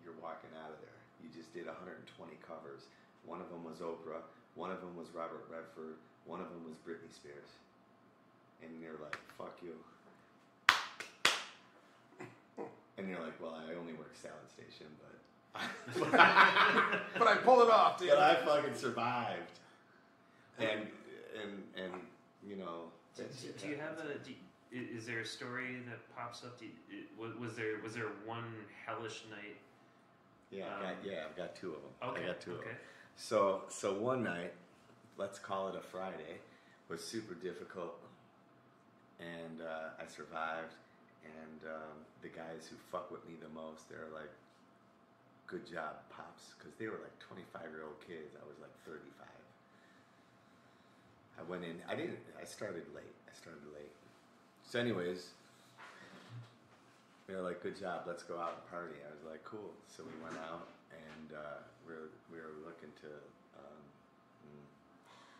Speaker 2: you're walking out of there. You just did 120 covers. One of them was Oprah. One of them was Robert Redford. One of them was Britney Spears. And you're like, fuck you. And you're like, well, I only work Salad Station, but
Speaker 1: but I pulled it off, dude.
Speaker 2: But I fucking survived. And
Speaker 3: do you have is there a story that pops up? Was there one hellish night?
Speaker 2: Yeah, I've got two of them.
Speaker 3: Okay.
Speaker 2: I got two of them. So one night, let's call it a Friday, was super difficult, and I survived. And the guys who fuck with me the most, they're like, "Good job, pops," because they were like 25-year-old kids. I was like 35. I went in. I started late. So anyways, they were like, "Good job, let's go out and party." I was like, "Cool." So we went out, and we were looking to,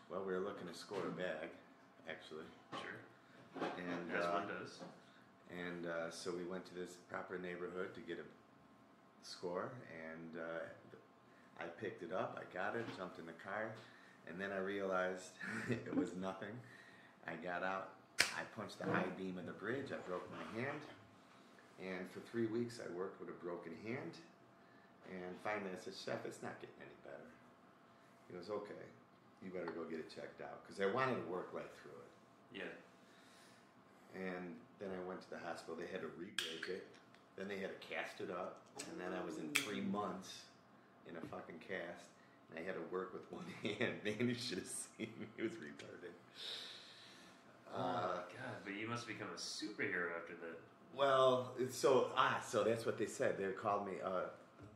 Speaker 2: we were looking to score a bag, actually.
Speaker 3: Sure.
Speaker 2: And
Speaker 3: as one does.
Speaker 2: And so we went to this proper neighborhood to get a score, and I picked it up. I got it, jumped in the car, and then I realized it was nothing. I got out. I punched the high beam of the bridge. I broke my hand. And for 3 weeks, I worked with a broken hand. And finally, I said, "Chef, it's not getting any better." He goes, "Okay, you better go get it checked out." Because I wanted to work right through it.
Speaker 3: Yeah.
Speaker 2: And then I went to the hospital. They had to re-break it. Then they had to cast it up. And then I was in 3 months in a fucking cast. And I had to work with one hand. Man, you should have seen me. He was retarded.
Speaker 3: God, but you must become a superhero after that.
Speaker 2: Well, so that's what they said. They called me, how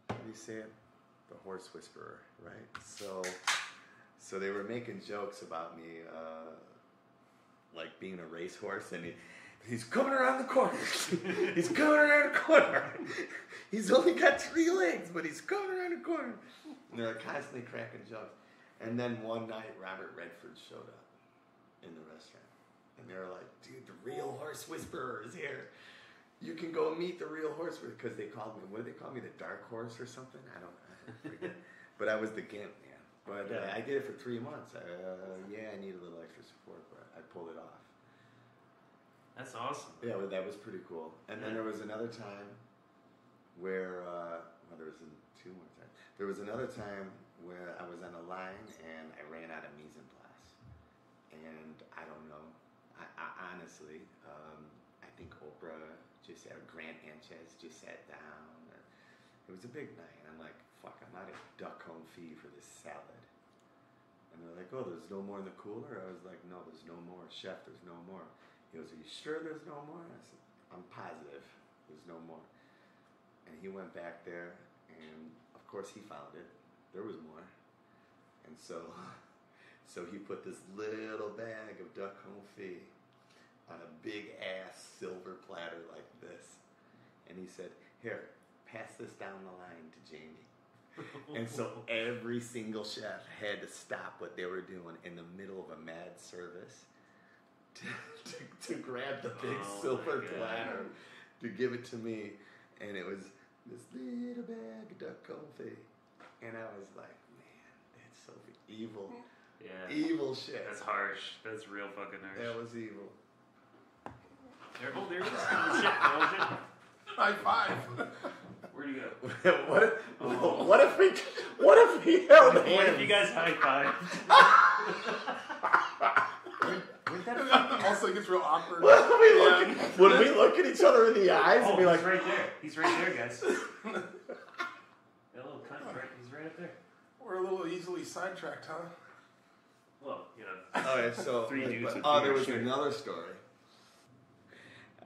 Speaker 2: do you say it? The horse whisperer, right? So they were making jokes about me, like being a racehorse, and he's coming around the corner. He's coming around the corner. He's only got 3 legs, but he's coming around the corner. And they're constantly cracking jokes. And then one night, Robert Redford showed up in the restaurant. And they were like, dude, the real horse whisperer is here. You can go meet the real horse whisperer. Because they called me, what did they call me, the dark horse or something? I forget. But I was the gimp, man. But I did it for 3 months. I need a little extra support, but I pulled it off.
Speaker 3: That's awesome.
Speaker 2: Yeah, well, that was pretty cool. And then there was another time where, there was two more times. There was another time where I was on a line and I ran out of mise en place. And I don't know. I honestly, I think Oprah just had Grant Sanchez just sat down. It was a big night. And I'm like, fuck, I'm out of duck confit for this salad. And they're like, oh, there's no more in the cooler? I was like, no, there's no more. Chef, there's no more. He goes, are you sure there's no more? I said, I'm positive there's no more. And he went back there, and of course he found it. There was more. And so he put this little bag of duck confit on a big ass silver platter like this. And he said, here, pass this down the line to Jamie. And so every single chef had to stop what they were doing in the middle of a mad service to grab the big silver platter to give it to me. And it was this little bag of duck confit. And I was like, man, that's so evil.
Speaker 3: Yeah.
Speaker 2: Evil shit.
Speaker 3: That's harsh. That's real fucking harsh.
Speaker 2: That was evil.
Speaker 3: There it is. Shit.
Speaker 1: High five.
Speaker 3: Where'd you go?
Speaker 2: What if we held hands?
Speaker 3: What if you guys high five?
Speaker 1: Also, it gets real awkward.
Speaker 2: Would we look at each other in the eyes and be like,
Speaker 3: he's right there. He's right there, guys. That little cunt, right? He's right up there.
Speaker 1: We're a little easily sidetracked, huh?
Speaker 3: Well, you know.
Speaker 2: all right, so
Speaker 3: Three dudes with
Speaker 2: there
Speaker 3: beer,
Speaker 2: was
Speaker 3: sure.
Speaker 2: another story.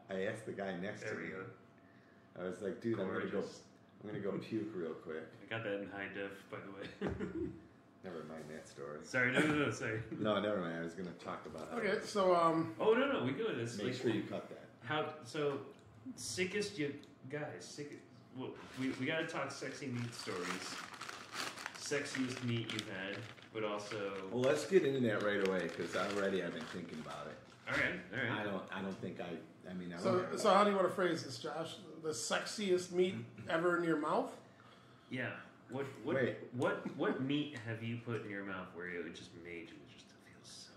Speaker 2: I asked the guy next
Speaker 3: There
Speaker 2: to
Speaker 3: we
Speaker 2: me.
Speaker 3: go.
Speaker 2: I was like, dude, I'm gonna go puke real quick.
Speaker 3: I got that in high def, by the way.
Speaker 2: Never mind that story.
Speaker 3: Sorry, no, sorry.
Speaker 2: No, never mind. I was gonna talk about how.
Speaker 1: Okay, so
Speaker 3: Oh no, we go. This
Speaker 2: Make sure you cut that.
Speaker 3: Sickest you guys. Well, we gotta talk sexy meat stories. Sexiest meat you've had, but also.
Speaker 2: Well, let's get into that right away because already I've been thinking about it.
Speaker 3: All right.
Speaker 2: I don't think I mean.
Speaker 1: so how do you want to phrase this, Josh? The sexiest meat ever in your mouth?
Speaker 3: Yeah. What meat have you put in your mouth where it just made you just feel so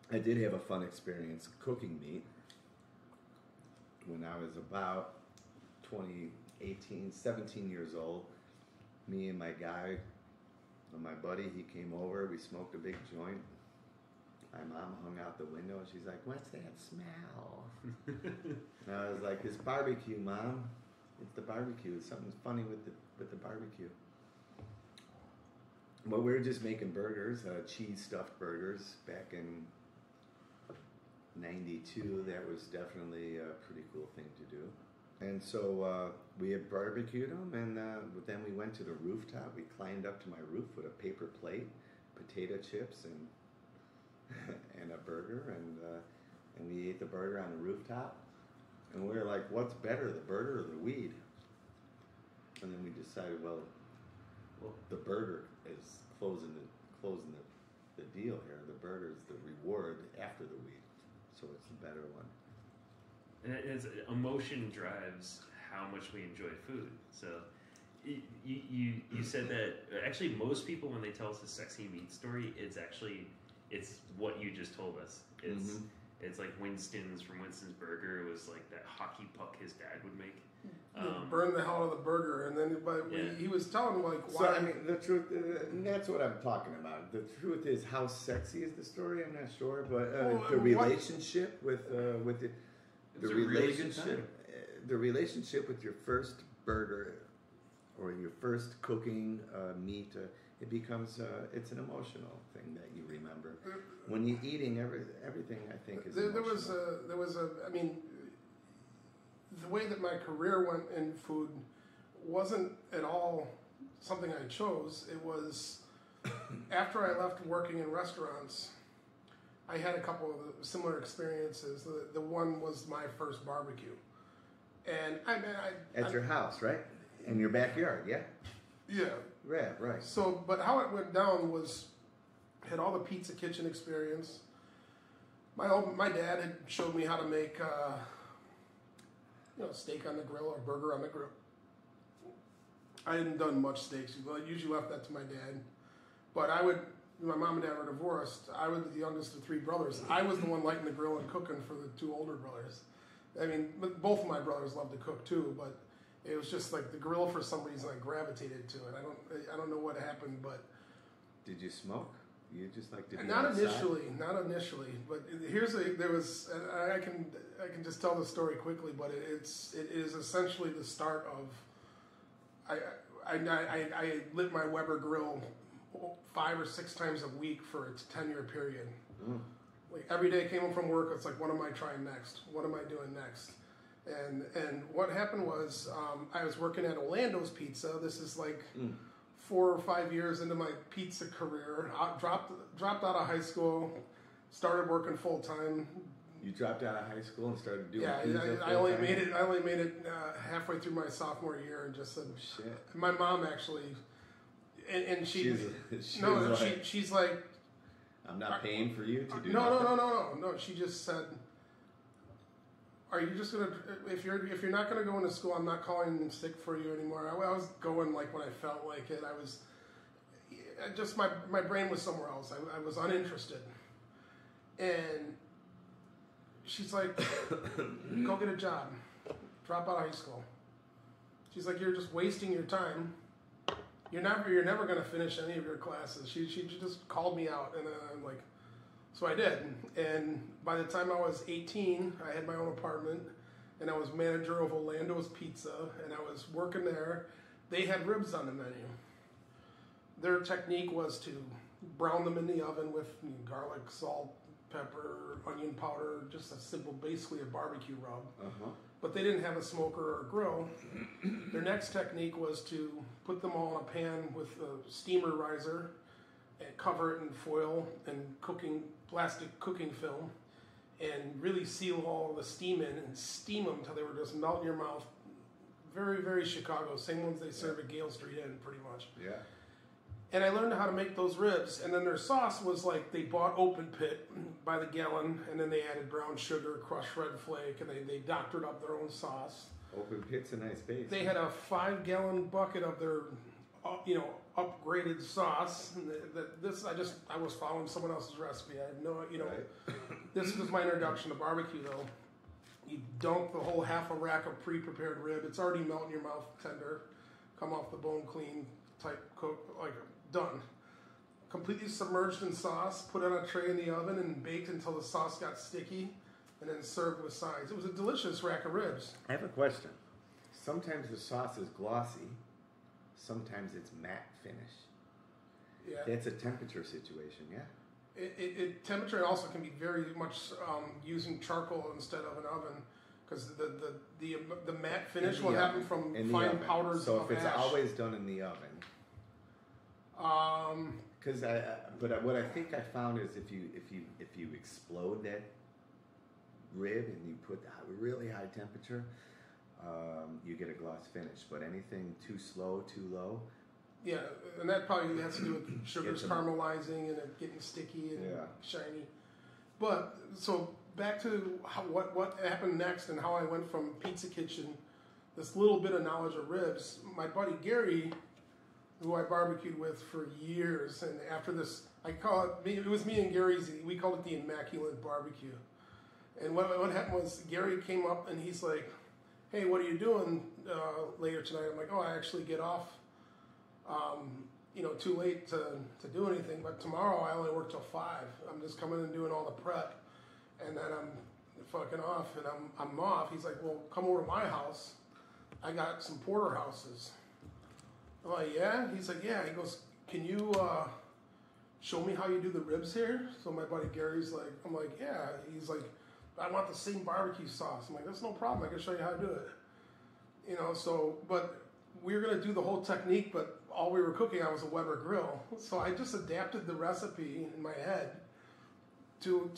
Speaker 3: good?
Speaker 2: I did have a fun experience cooking meat when I was about 17 years old. Me and my guy, my buddy, he came over. We smoked a big joint. My mom hung out the window and she's like, what's that smell? And I was like, it's barbecue, Mom. It's the barbecue. Something's funny with the barbecue. But we were just making burgers, cheese stuffed burgers back in 92. That was definitely a pretty cool thing to do. And so we had barbecued them, and then we went to the rooftop. We climbed up to my roof with a paper plate, potato chips, and a burger, and we ate the burger on the rooftop. And we were like, what's better, the burger or the weed? And then we decided, well, the burger is closing the deal here. The burger is the reward after the weed, so it's the better one.
Speaker 3: And it's emotion drives how much we enjoy food. So you said that actually most people when they tell us a sexy meat story, it's what you just told us. It's like Winston's from Winston's Burger. It was like that hockey puck his dad would make.
Speaker 1: Burn the hell out of the burger, and then he was telling him like, why?
Speaker 2: So I mean, the truth, and that's what I'm talking about. The truth is, how sexy is the story? I'm not sure, but the relationship with the relationship with your first burger or your first cooking meat, it becomes it's an emotional thing that you remember when you're eating everything. I think is
Speaker 1: there was I mean, the way that my career went in food wasn't at all something I chose. It was after I left working in restaurants, I had a couple of similar experiences. The one was my first barbecue, and
Speaker 2: at your house, right? In your backyard, yeah.
Speaker 1: Yeah.
Speaker 2: rib, right?
Speaker 1: So, but how it went down was, had all the pizza kitchen experience. My dad had showed me how to make, steak on the grill or burger on the grill. I hadn't done much steaks. I usually left that to my dad. But my mom and dad were divorced. I was the youngest of 3 brothers. I was the one lighting the grill and cooking for the 2 older brothers. I mean, both of my brothers loved to cook too, but it was just like the grill for some reason I gravitated to it. I don't know what happened, but
Speaker 2: Did you smoke? You just like to be
Speaker 1: not
Speaker 2: outside?
Speaker 1: not initially. But I can just tell the story quickly, but it is essentially the start of I lit my Weber grill 5 or 6 times a week for a 10-year period. Like every day I came home from work, it's like, what am I trying next? What am I doing next? And what happened was I was working at Orlando's Pizza. This is like 4 or 5 years into my pizza career. I dropped out of high school, started working full time.
Speaker 2: You dropped out of high school and started doing
Speaker 1: Yeah,
Speaker 2: pizza
Speaker 1: I only made it halfway through my sophomore year, and just said,
Speaker 2: shit.
Speaker 1: My mom actually, and she's like,
Speaker 2: I'm not paying for you to do
Speaker 1: No. She just said, are you just gonna, if you're not gonna go into school, I'm not calling in sick for you anymore. I was going like when I felt like it. I was just my brain was somewhere else. I was uninterested, and she's like, go get a job, drop out of high school. She's like, you're just wasting your time. You're never gonna finish any of your classes. She just called me out, and I'm like, so I did. And by the time I was 18, I had my own apartment, and I was manager of Orlando's Pizza, and I was working there. They had ribs on the menu. Their technique was to brown them in the oven with garlic, salt, pepper, onion powder, just a simple, basically a barbecue rub. But they didn't have a smoker or a grill. Their next technique was to put them all in a pan with a steamer riser and cover it in foil and plastic cooking film, and really seal all the steam in and steam them until they were just melt in your mouth. Very, very Chicago. Same ones they serve at Gale Street Inn, pretty much.
Speaker 2: Yeah.
Speaker 1: And I learned how to make those ribs. And then their sauce was like, they bought open pit by the gallon, and then they added brown sugar, crushed red flake, and they doctored up their own sauce.
Speaker 2: Open pit's a nice base.
Speaker 1: They had a 5-gallon bucket of their, upgraded sauce. I was following someone else's recipe. I had no,
Speaker 2: Right.
Speaker 1: This was my introduction to barbecue, though. You dunk the whole half a rack of pre-prepared rib. It's already melt in your mouth, tender, come off the bone clean, type cook, like done. Completely submerged in sauce, put on a tray in the oven, and baked until the sauce got sticky, and then served with sides. It was a delicious rack of ribs.
Speaker 2: I have a question. Sometimes the sauce is glossy, sometimes it's matte finish.
Speaker 1: Yeah.
Speaker 2: That's a temperature situation, yeah?
Speaker 1: Temperature also can be very much using charcoal instead of an oven, because the matte finish will happen from fine powders
Speaker 2: so
Speaker 1: of
Speaker 2: if it's
Speaker 1: ash.
Speaker 2: always done in the oven. Because what I think I found is if you explode that rib and you put a really high temperature, you get a gloss finish. But anything too slow, too low.
Speaker 1: Yeah, and that probably has to do with sugars caramelizing and it getting sticky and shiny. But so back to what happened next and how I went from Pizza Kitchen, this little bit of knowledge of ribs. My buddy Gary, who I barbecued with for years, and after this, it was me and Gary's, we called it the Immaculate Barbecue. And what happened was Gary came up and he's like, hey, what are you doing later tonight? I'm like, I actually get off too late to do anything, but tomorrow I only work till 5. I'm just coming and doing all the prep, and then I'm fucking off, and I'm off. He's like, well, come over to my house. I got some porterhouses. I'm like, yeah? He's like, yeah. He goes, can you show me how you do the ribs here? So my buddy Gary's like, I'm like, yeah. He's like, I want the same barbecue sauce. I'm like, that's no problem. I can show you how to do it. But we were going to do the whole technique, but all we were cooking on was a Weber grill. So I just adapted the recipe in my head to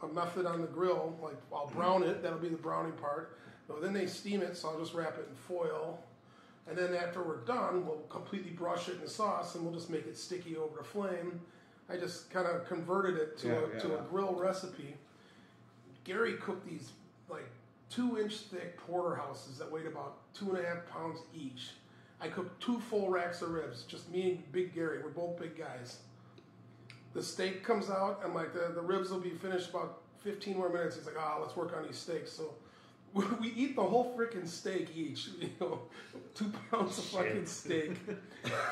Speaker 1: a method on the grill. Like, I'll brown it. That'll be the browning part. No, then they steam it, so I'll just wrap it in foil. And then after we're done, we'll completely brush it in sauce, and we'll just make it sticky over the flame. I just kind of converted it to a grill recipe. Gary cooked these like 2-inch thick porterhouses that weighed about 2.5 pounds each. I cooked 2 full racks of ribs, just me and Big Gary. We're both big guys. The steak comes out, and like the ribs will be finished about 15 more minutes. He's like, let's work on these steaks. So we eat the whole freaking steak each, 2 pounds of fucking steak.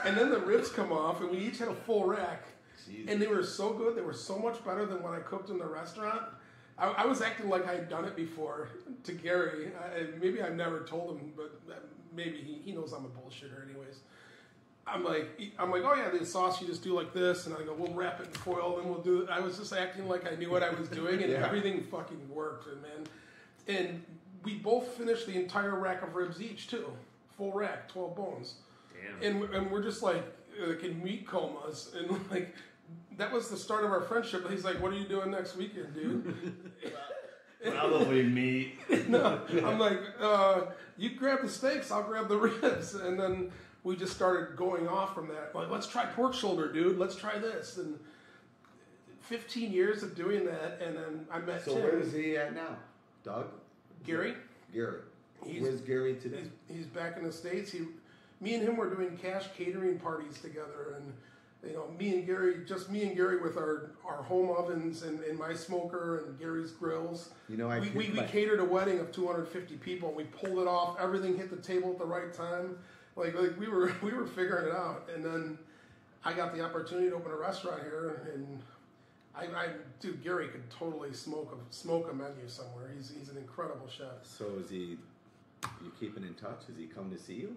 Speaker 1: And then the ribs come off, and we each had a full rack. Jeez. And they were so good. They were so much better than when I cooked in the restaurant. I was acting like I had done it before to Gary. Maybe I've never told him, but maybe he knows I'm a bullshitter anyways. I'm like, oh yeah, the sauce you just do like this, and I go, we'll wrap it in foil, and we'll do it. I was just acting like I knew what I was doing, and everything fucking worked, and we both finished the entire rack of ribs each too, full rack, 12 bones. Damn. And we're just like in meat comas, and like that was the start of our friendship. He's like, what are you doing next weekend, dude?
Speaker 2: Probably meat.
Speaker 1: No, I'm like, you grab the steaks, I'll grab the ribs, and then we just started going off from that. Like, let's try pork shoulder, dude. Let's try this. And 15 years of doing that, and then I met Tim.
Speaker 2: So where is he at now? Doug?
Speaker 1: Gary?
Speaker 2: Gary. Where's Gary today?
Speaker 1: He's back in the States. Me and him were doing cash catering parties together, and me and Gary with our home ovens and my smoker and Gary's grills. We catered a wedding of 250 people, and we pulled it off. Everything hit the table at the right time. Like we were figuring it out, and then I got the opportunity to open a restaurant here, and dude, Gary could totally smoke a menu somewhere. He's an incredible chef.
Speaker 2: So is he? You keeping in touch? Has he come to see you?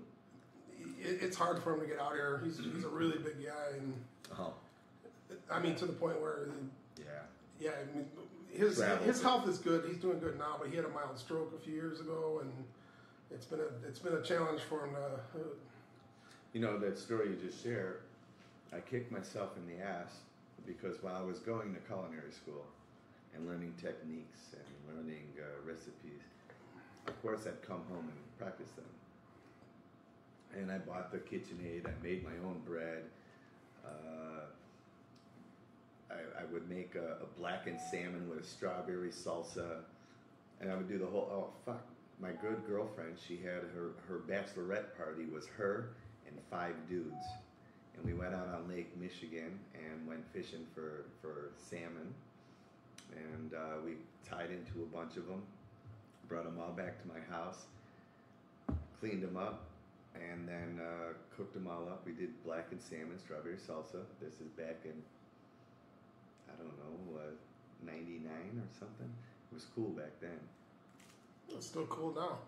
Speaker 1: It's hard for him to get out here. He's a really big guy, and I mean to the point where I mean, his health is good. He's doing good now, but he had a mild stroke a few years ago, and it's been a challenge for him to.
Speaker 2: That story you just shared, I kicked myself in the ass because while I was going to culinary school and learning techniques and learning recipes, of course I'd come home and practice them. And I bought the KitchenAid. I made my own bread. I would make a blackened salmon with a strawberry salsa, and I would do the whole. My good girlfriend, she had her bachelorette party was her and 5 dudes. And we went out on Lake Michigan and went fishing for salmon. And we tied into a bunch of them, brought them all back to my house, cleaned them up, and then cooked them all up. We did blackened salmon, strawberry salsa. This is back in, 99 or something. It was cool back then.
Speaker 1: It's still cool now.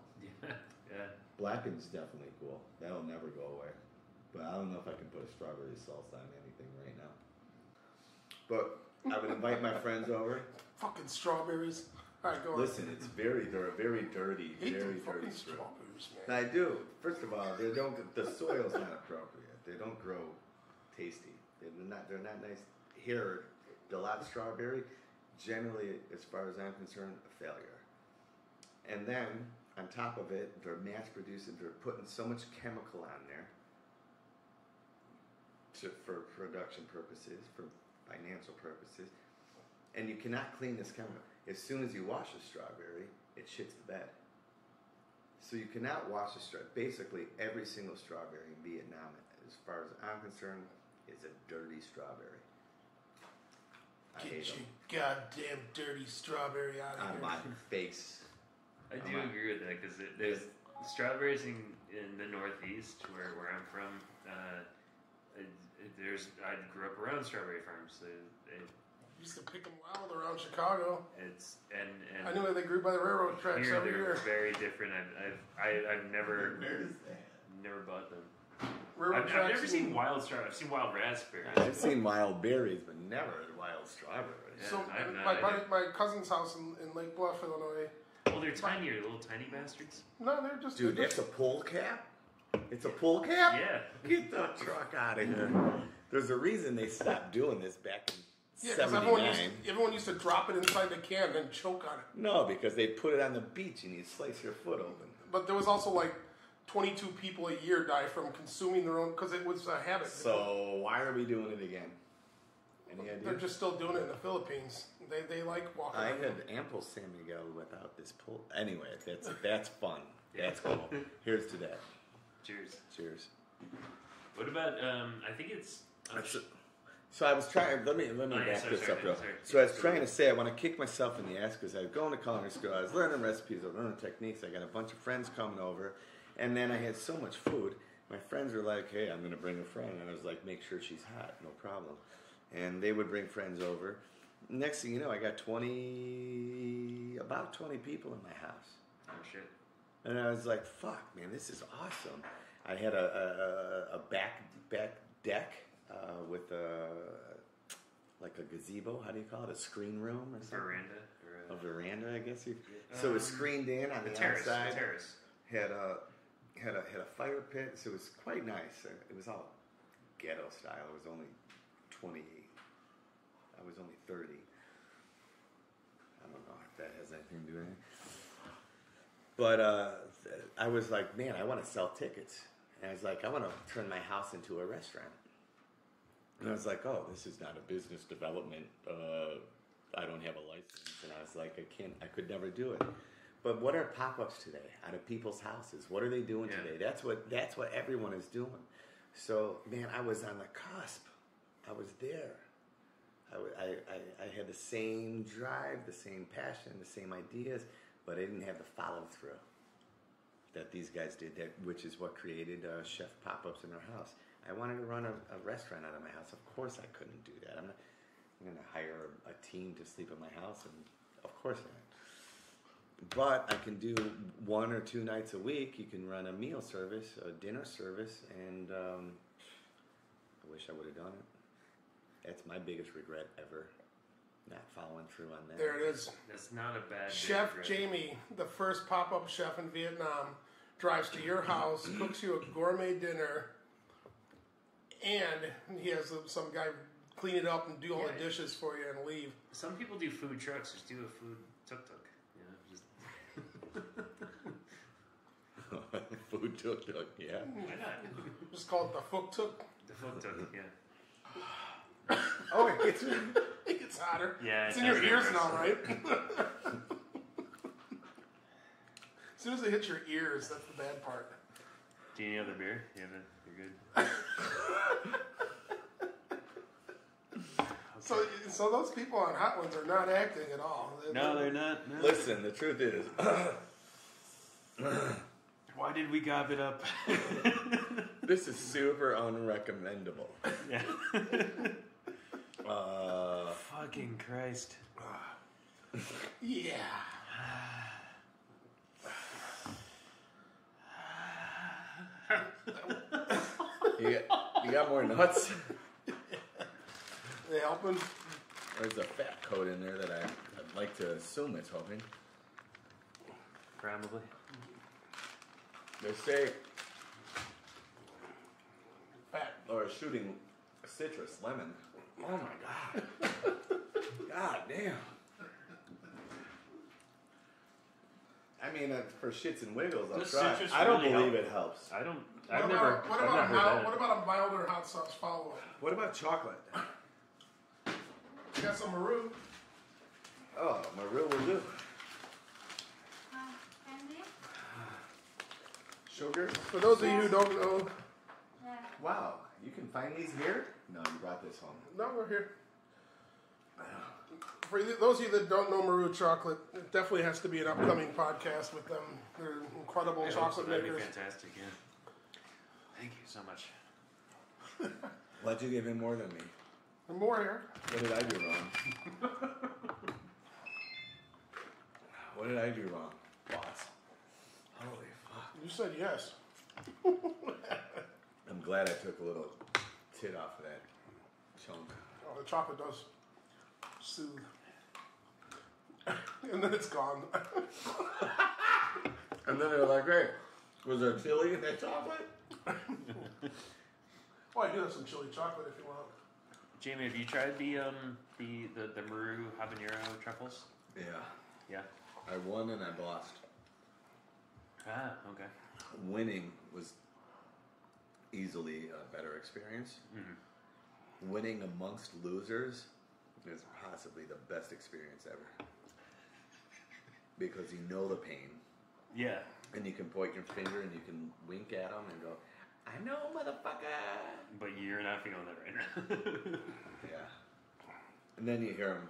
Speaker 3: Yeah.
Speaker 2: Blackened's definitely cool. That'll never go away. But I don't know if I can put a strawberry salsa on anything right now. But I would invite my friends over.
Speaker 1: Fucking strawberries. All right, go on.
Speaker 2: Listen, they're a very dirty, very dirty
Speaker 1: strawberries, man.
Speaker 2: I do. First of all, the soil's not appropriate. They don't grow tasty. They're not nice. Here, the lot strawberry, generally, as far as I'm concerned, a failure. And then, on top of it, they're mass producing, they're putting so much chemical on there for production purposes, for financial purposes, and you cannot clean this chemical. As soon as you wash a strawberry, it shits the bed. So you cannot wash a strawberry. Basically, every single strawberry in Vietnam, as far as I'm concerned, is a dirty strawberry.
Speaker 1: Get your goddamn dirty strawberry out of here.
Speaker 2: My face.
Speaker 3: I do agree with that because there's strawberries in the Northeast where I'm from. I grew up around strawberry farms.
Speaker 1: Used to pick them wild around Chicago.
Speaker 3: And
Speaker 1: I knew that they grew by the railroad tracks every year.
Speaker 3: Very different. I've never bought them. I've never seen wild strawberries. I've seen wild raspberries.
Speaker 2: I've seen wild berries, but never wild strawberries.
Speaker 1: Yeah, so my cousin's house in Lake Bluff, Illinois.
Speaker 3: Well, they're tiny, little tiny bastards.
Speaker 1: No, they're just...
Speaker 2: Dude, it's a pull cap? It's a pull cap?
Speaker 3: Yeah.
Speaker 2: Get the truck out of here. There's a reason they stopped doing this back in 79.
Speaker 1: Everyone used to drop it inside the can and choke on it.
Speaker 2: No, because they put it on the beach and you slice your foot open.
Speaker 1: But there was also like 22 people a year die from consuming their own, because it was a habit.
Speaker 2: So why are we doing it again? Any idea?
Speaker 1: They're just still doing it in the Philippines. They like walking.
Speaker 2: I
Speaker 1: around.
Speaker 2: had ample San Miguel without this pull. Anyway, that's fun. That's cool. Here's to that.
Speaker 3: Cheers.
Speaker 2: Cheers.
Speaker 3: What about? I think it's.
Speaker 2: So I was trying. Let me back this up, though. So I was trying to say I want to kick myself in the ass because I was going to culinary school. I was learning recipes. I was learning techniques. I got a bunch of friends coming over, and then I had so much food. My friends were like, "Hey, I'm going to bring a friend," and I was like, "Make sure she's hot, no problem." And they would bring friends over. Next thing you know, I got about 20 people in my house.
Speaker 3: Oh shit!
Speaker 2: And I was like, "Fuck, man, this is awesome." I had a back deck with like a gazebo. How do you call it? A screen room or something?
Speaker 3: Veranda.
Speaker 2: A veranda, I guess. So it was screened in on the outside.
Speaker 3: The terrace.
Speaker 2: Had a fire pit. So it was quite nice. It was all ghetto style. It was only 28. I was only 30. I don't know if that has anything to do with it. But I was like, man, I want to sell tickets. And I was like, I want to turn my house into a restaurant. And I was like, oh, this is not a business development. I don't have a license. And I was like, I could never do it. But what are pop-ups today out of people's houses? What are they doing today? That's what everyone is doing. So, man, I was on the cusp. I was there. I had the same drive, the same passion, the same ideas, but I didn't have the follow-through that these guys did, which is what created chef pop-ups in our house. I wanted to run a restaurant out of my house. Of course I couldn't do that. I'm going to hire a team to sleep in my house, and of course not. But I can do 1 or 2 nights a week. You can run a meal service, a dinner service, and I wish I would have done it. That's my biggest regret ever, not following through on that.
Speaker 1: There it is.
Speaker 3: That's not a bad
Speaker 1: Chef
Speaker 3: regret.
Speaker 1: Jamie, the first pop-up chef in Vietnam, drives to your house, cooks you a gourmet dinner, and he has some guy clean it up and do all the dishes for you and leave.
Speaker 3: Some people do food trucks. Just do a food tuk-tuk.
Speaker 2: Food tuk-tuk, yeah.
Speaker 3: Why not?
Speaker 1: Just call it the Phuc Tuk.
Speaker 3: The food tuk, yeah.
Speaker 1: Oh, it gets hotter.
Speaker 3: Yeah,
Speaker 1: it's in your ears now, right? As soon as it hits your ears, that's the bad part.
Speaker 3: Do you need another beer? You're good.
Speaker 1: So those people on Hot Ones are not acting at all.
Speaker 3: No, they're not. No.
Speaker 2: Listen, the truth is...
Speaker 3: Why did we gob it up?
Speaker 2: This is super unrecommendable.
Speaker 3: Yeah. Fucking Christ.
Speaker 1: Yeah.
Speaker 2: You got more nuts?
Speaker 1: They helping?
Speaker 2: There's a fat coat in there that I'd like to assume it's helping.
Speaker 3: Probably.
Speaker 2: They say,
Speaker 1: Fat.
Speaker 2: or shooting citrus, lemon. Oh my God. God damn. I mean, for shits and wiggles, I'll
Speaker 3: Does
Speaker 2: try.
Speaker 3: citrus
Speaker 2: I don't
Speaker 3: really
Speaker 2: believe
Speaker 3: help?
Speaker 2: it helps.
Speaker 3: I don't.
Speaker 1: What
Speaker 3: I've
Speaker 1: about
Speaker 3: never heard that.
Speaker 1: what about a milder hot sauce follow-up?
Speaker 2: What about chocolate?
Speaker 1: You got some maroon.
Speaker 2: Oh, Maru will do. Sugar?
Speaker 1: For those of you who don't know,
Speaker 2: Wow, you can find these here? No, you brought this home.
Speaker 1: no, we're here. For those of you that don't know Maru chocolate, it definitely has to be an upcoming podcast with them. They're incredible chocolate
Speaker 3: That'd be
Speaker 1: makers.
Speaker 3: fantastic. Yeah. Thank you so much.
Speaker 2: Why'd you give him more than me?
Speaker 1: And more here.
Speaker 2: What did I do wrong? What did I do wrong, boss? Holy fuck.
Speaker 1: You said yes.
Speaker 2: I'm glad I took a little tit off of that chunk.
Speaker 1: Oh, the chocolate does soothe. And then it's gone.
Speaker 2: And then they're like, hey, was there chili in that chocolate?
Speaker 1: Oh, I do have some chili chocolate if you want.
Speaker 3: Jamie, have you tried the Maru habanero truffles?
Speaker 2: Yeah.
Speaker 3: Yeah.
Speaker 2: I won and I lost.
Speaker 3: Ah, okay.
Speaker 2: winning was easily a better experience.
Speaker 3: Mm-hmm.
Speaker 2: Winning amongst losers is possibly the best experience ever. Because you know the pain.
Speaker 3: Yeah.
Speaker 2: And you can point your finger and you can wink at them and go, I know, motherfucker.
Speaker 3: But you're not feeling that right now.
Speaker 2: Yeah. And then you hear them.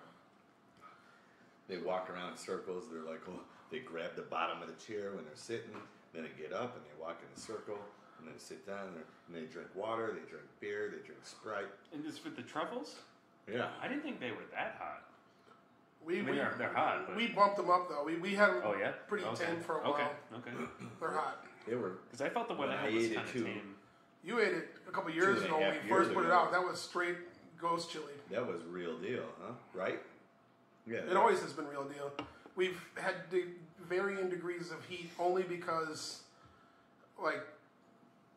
Speaker 2: They walk around in circles. They're like, oh, they grab the bottom of the chair when they're sitting. Then they get up and they walk in a circle. And then they sit down and they drink water. They drink beer. They drink Sprite.
Speaker 3: And just with the truffles?
Speaker 2: Yeah.
Speaker 3: I didn't think they were that hot.
Speaker 1: They're
Speaker 3: hot. But...
Speaker 1: We bumped them up though. We had them pretty
Speaker 3: okay.
Speaker 1: tame for a while.
Speaker 3: Okay.
Speaker 1: They're hot.
Speaker 2: They were.
Speaker 3: Because I felt the one I had was kind of tame.
Speaker 1: You ate it a couple years ago when we first put it out. That was straight ghost chili.
Speaker 2: That was real deal, huh? Right? Yeah.
Speaker 1: It always has been real deal. We've had varying degrees of heat only because, like,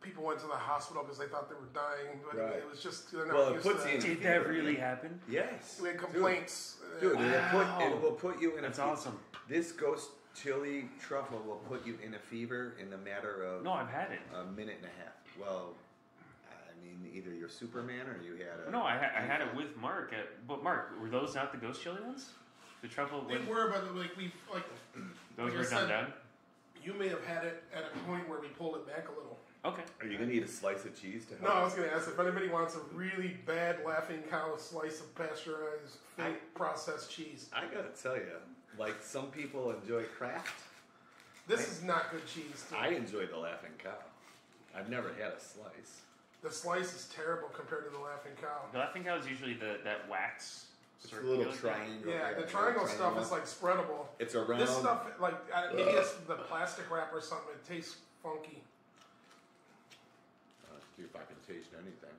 Speaker 1: people went to the hospital because they thought they were dying. But it was just they're not used to that.
Speaker 3: Did that really happen?
Speaker 2: Yes.
Speaker 1: We had complaints.
Speaker 2: Dude, it will put you in a...
Speaker 3: That's awesome.
Speaker 2: This ghost chili truffle will put you in a fever in a matter of...
Speaker 3: No, I've had it.
Speaker 2: A minute and a half. Well, I mean, either you're Superman or you had a...
Speaker 3: No, I had it with Mark. But Mark, were those not the ghost chili ones? The truffle...
Speaker 1: They were, but
Speaker 3: those were done down?
Speaker 1: You may have had it at a point where we pulled it back a little.
Speaker 3: Okay.
Speaker 2: Are you going to eat a slice of cheese to help?
Speaker 1: No, I was going to ask if anybody wants a really bad Laughing Cow slice of pasteurized, fake processed cheese.
Speaker 2: I got to tell you, like some people enjoy Kraft.
Speaker 1: This is not good cheese.
Speaker 2: I enjoy the Laughing Cow. I've never had a slice.
Speaker 1: The slice is terrible compared to the Laughing Cow.
Speaker 3: The Laughing Cow is usually that wax.
Speaker 2: It's a little triangle.
Speaker 1: Yeah, the triangle stuff is like spreadable.
Speaker 2: It's around.
Speaker 1: This stuff, like maybe it's the plastic wrap or something. It tastes funky.
Speaker 2: See if I can taste anything.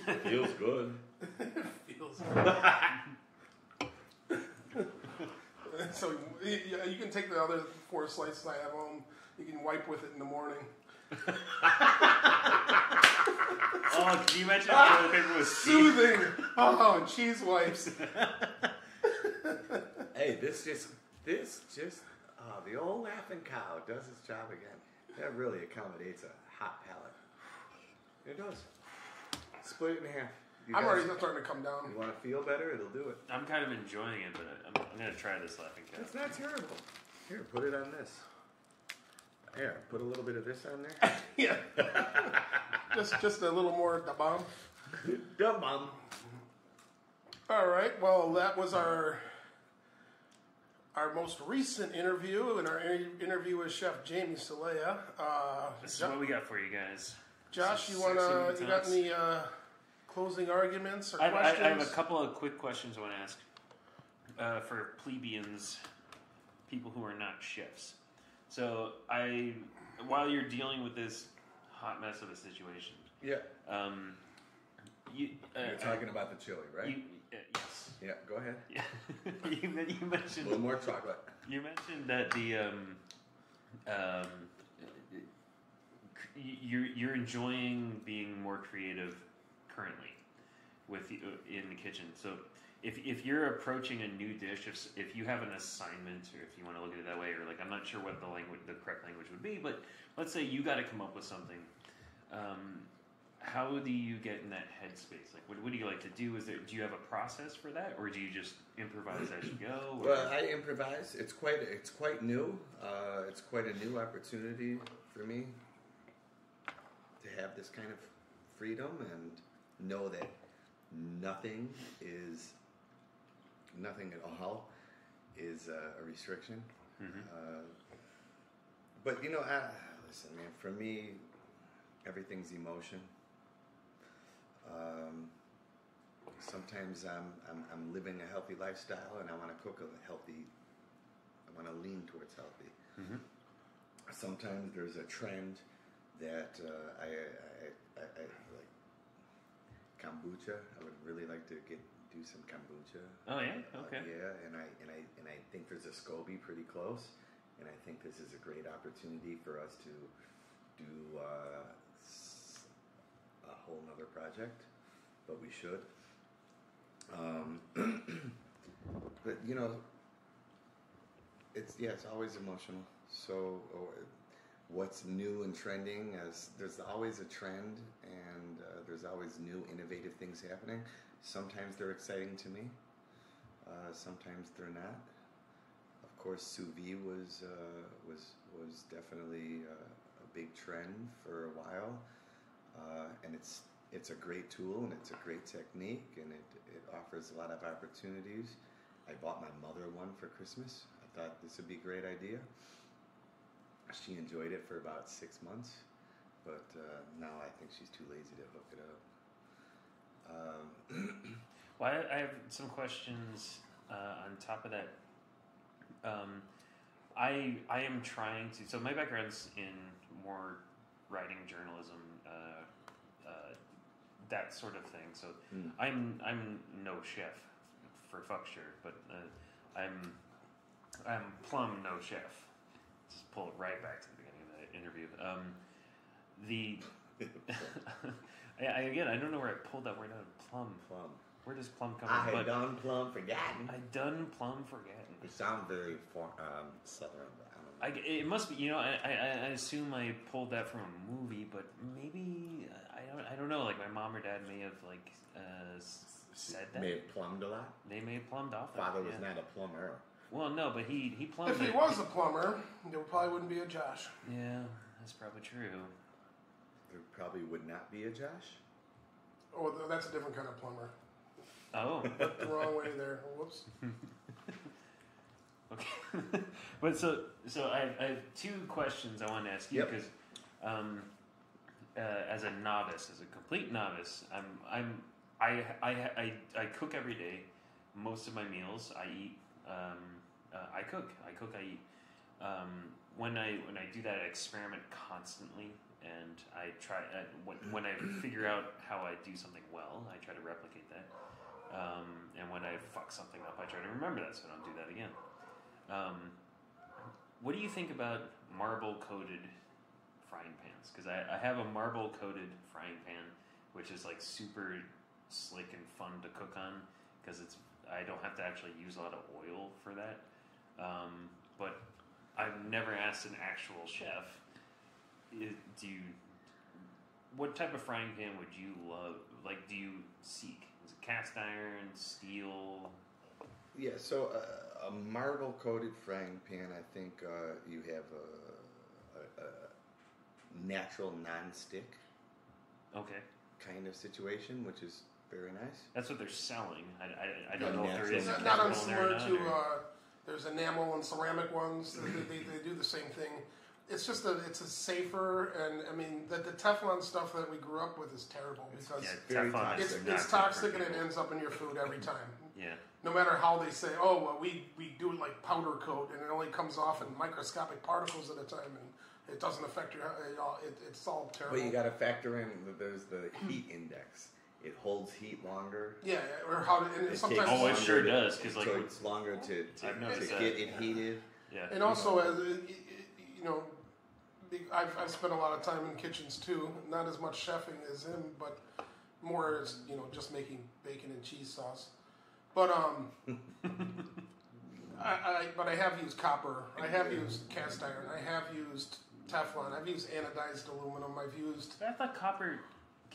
Speaker 2: It feels good.
Speaker 1: It feels good. So you can take the other 4 slices I have home. You can wipe with it in the morning.
Speaker 3: Oh, can you imagine if toilet paper was
Speaker 1: soothing? Oh, cheese wipes.
Speaker 2: Hey, this just the old Laughing Cow does its job again. That really accommodates a hot palate. It does. Split it in half.
Speaker 1: I'm already starting to come down.
Speaker 2: You want to feel better? It'll do it.
Speaker 3: I'm kind of enjoying it, but I'm going to try this Laughing Cow.
Speaker 2: It's not terrible. Here, put it on this. Here, put a little bit of this on there.
Speaker 1: Yeah. just a little more da bomb.
Speaker 2: Da bomb.
Speaker 1: All right. Well, that was our most recent interview, and our interview with Chef Jamie Celeya.
Speaker 3: This is what we got for you guys.
Speaker 1: Josh, you got any closing arguments or questions?
Speaker 3: I have a couple of quick questions I want to ask for plebeians, people who are not chefs. So while you're dealing with this hot mess of a situation,
Speaker 2: you're
Speaker 3: you're
Speaker 2: talking about the chili, right?
Speaker 3: Yes.
Speaker 2: Yeah, go ahead.
Speaker 3: Yeah. you mentioned
Speaker 2: a little more chocolate.
Speaker 3: You mentioned that you're enjoying being more creative currently in the kitchen. So if you're approaching a new dish, if you have an assignment, or if you want to look at it that way, or like I'm not sure what the correct language would be, but let's say you got to come up with something. How do you get in that headspace? Like, what do you like to do? Do you have a process for that, or do you just improvise as you go? Or?
Speaker 2: Well, I improvise. It's quite new. It's quite a new opportunity for me to have this kind of freedom and know that nothing at all is a restriction.
Speaker 3: Mm-hmm.
Speaker 2: But listen, man. For me, everything's emotion. Sometimes I'm living a healthy lifestyle, and I want to cook I want to lean towards healthy.
Speaker 3: Mm-hmm.
Speaker 2: Sometimes there's a trend that I like kombucha. I would really like to do some kombucha.
Speaker 3: Oh yeah, okay.
Speaker 2: And I think there's a SCOBY pretty close, and I think this is a great opportunity for us to do a whole nother project, but we should. But it's always emotional. So what's new and trending. As there's always a trend, and there's always new, innovative things happening. Sometimes they're exciting to me. Sometimes they're not. Of course, sous vide was definitely a big trend for a while, and it's a great tool and it's a great technique, and it offers a lot of opportunities. I bought my mother one for Christmas. I thought this would be a great idea. She enjoyed it for about 6 months, but now I think she's too lazy to hook it up.
Speaker 3: Well, I have some questions on top of that. I am trying to. So my background's in more writing, journalism, that sort of thing. So I'm no chef, for fuck sure, but I'm plumb no chef. Just pull it right back to the beginning of the interview. Again, I don't know where I pulled that word out. Plum. Where does plum come from?
Speaker 2: I done plum forgotten.
Speaker 3: I done plum forgotten.
Speaker 2: You sound very southern. I don't know.
Speaker 3: It must be. I assume I pulled that from a movie, but maybe I don't know. Like my mom or dad may have said that.
Speaker 2: May have plumbed a lot.
Speaker 3: They may have plumbed off.
Speaker 2: Father was not a plumber.
Speaker 3: Well, no, but he plumbed.
Speaker 1: If he was a plumber, there probably wouldn't be a Josh.
Speaker 3: Yeah, that's probably true.
Speaker 2: There probably would not be a Josh.
Speaker 1: Oh, that's a different kind of plumber.
Speaker 3: Oh.
Speaker 1: Looked the wrong way there. Whoops.
Speaker 3: Okay. But so I have two questions I want to ask you because as a novice, as a complete novice, I cook every day. Most of my meals I eat. I cook. I eat. When I do that, I experiment constantly, and I try. When I figure out how I do something well, I try to replicate that. And when I fuck something up, I try to remember that so I don't do that again. What do you think about marble-coated frying pans? Because I have a marble-coated frying pan, which is like super slick and fun to cook on because I don't have to actually use a lot of oil for that. But I've never asked an actual chef. What type of frying pan would you love? Like, do you seek? Is it cast iron, steel?
Speaker 2: Yeah, so a marble-coated frying pan, I think you have a natural non-stick kind of situation, which is very nice.
Speaker 3: That's what they're selling. I don't know if there is
Speaker 1: It's
Speaker 3: a
Speaker 1: not
Speaker 3: chemical in there or
Speaker 1: unsimilar
Speaker 3: not,
Speaker 1: to there's enamel and ceramic ones. They do the same thing. It's just it's a safer, and I mean the Teflon stuff that we grew up with is terrible because
Speaker 2: very
Speaker 3: Teflon is
Speaker 1: it's
Speaker 3: not
Speaker 1: toxic
Speaker 3: good
Speaker 1: and
Speaker 3: for
Speaker 1: it ends up in your food every time.
Speaker 3: Yeah.
Speaker 1: No matter how they say, oh well, we do it like powder coat, and it only comes off in microscopic particles at a time, and it doesn't affect your. It's all terrible.
Speaker 2: But you got to factor in that there's the heat index. It holds heat longer.
Speaker 1: Yeah, or how to. And sometimes
Speaker 3: it sure does because like
Speaker 2: it's longer to
Speaker 3: that.
Speaker 2: get it heated.
Speaker 3: Yeah.
Speaker 1: And also, as you know, I've spent a lot of time in kitchens too. Not as much chefing as him, but more as just making bacon and cheese sauce. But I have used copper. I have used cast iron. I have used Teflon. I've used anodized aluminum. I've used.
Speaker 3: I thought copper.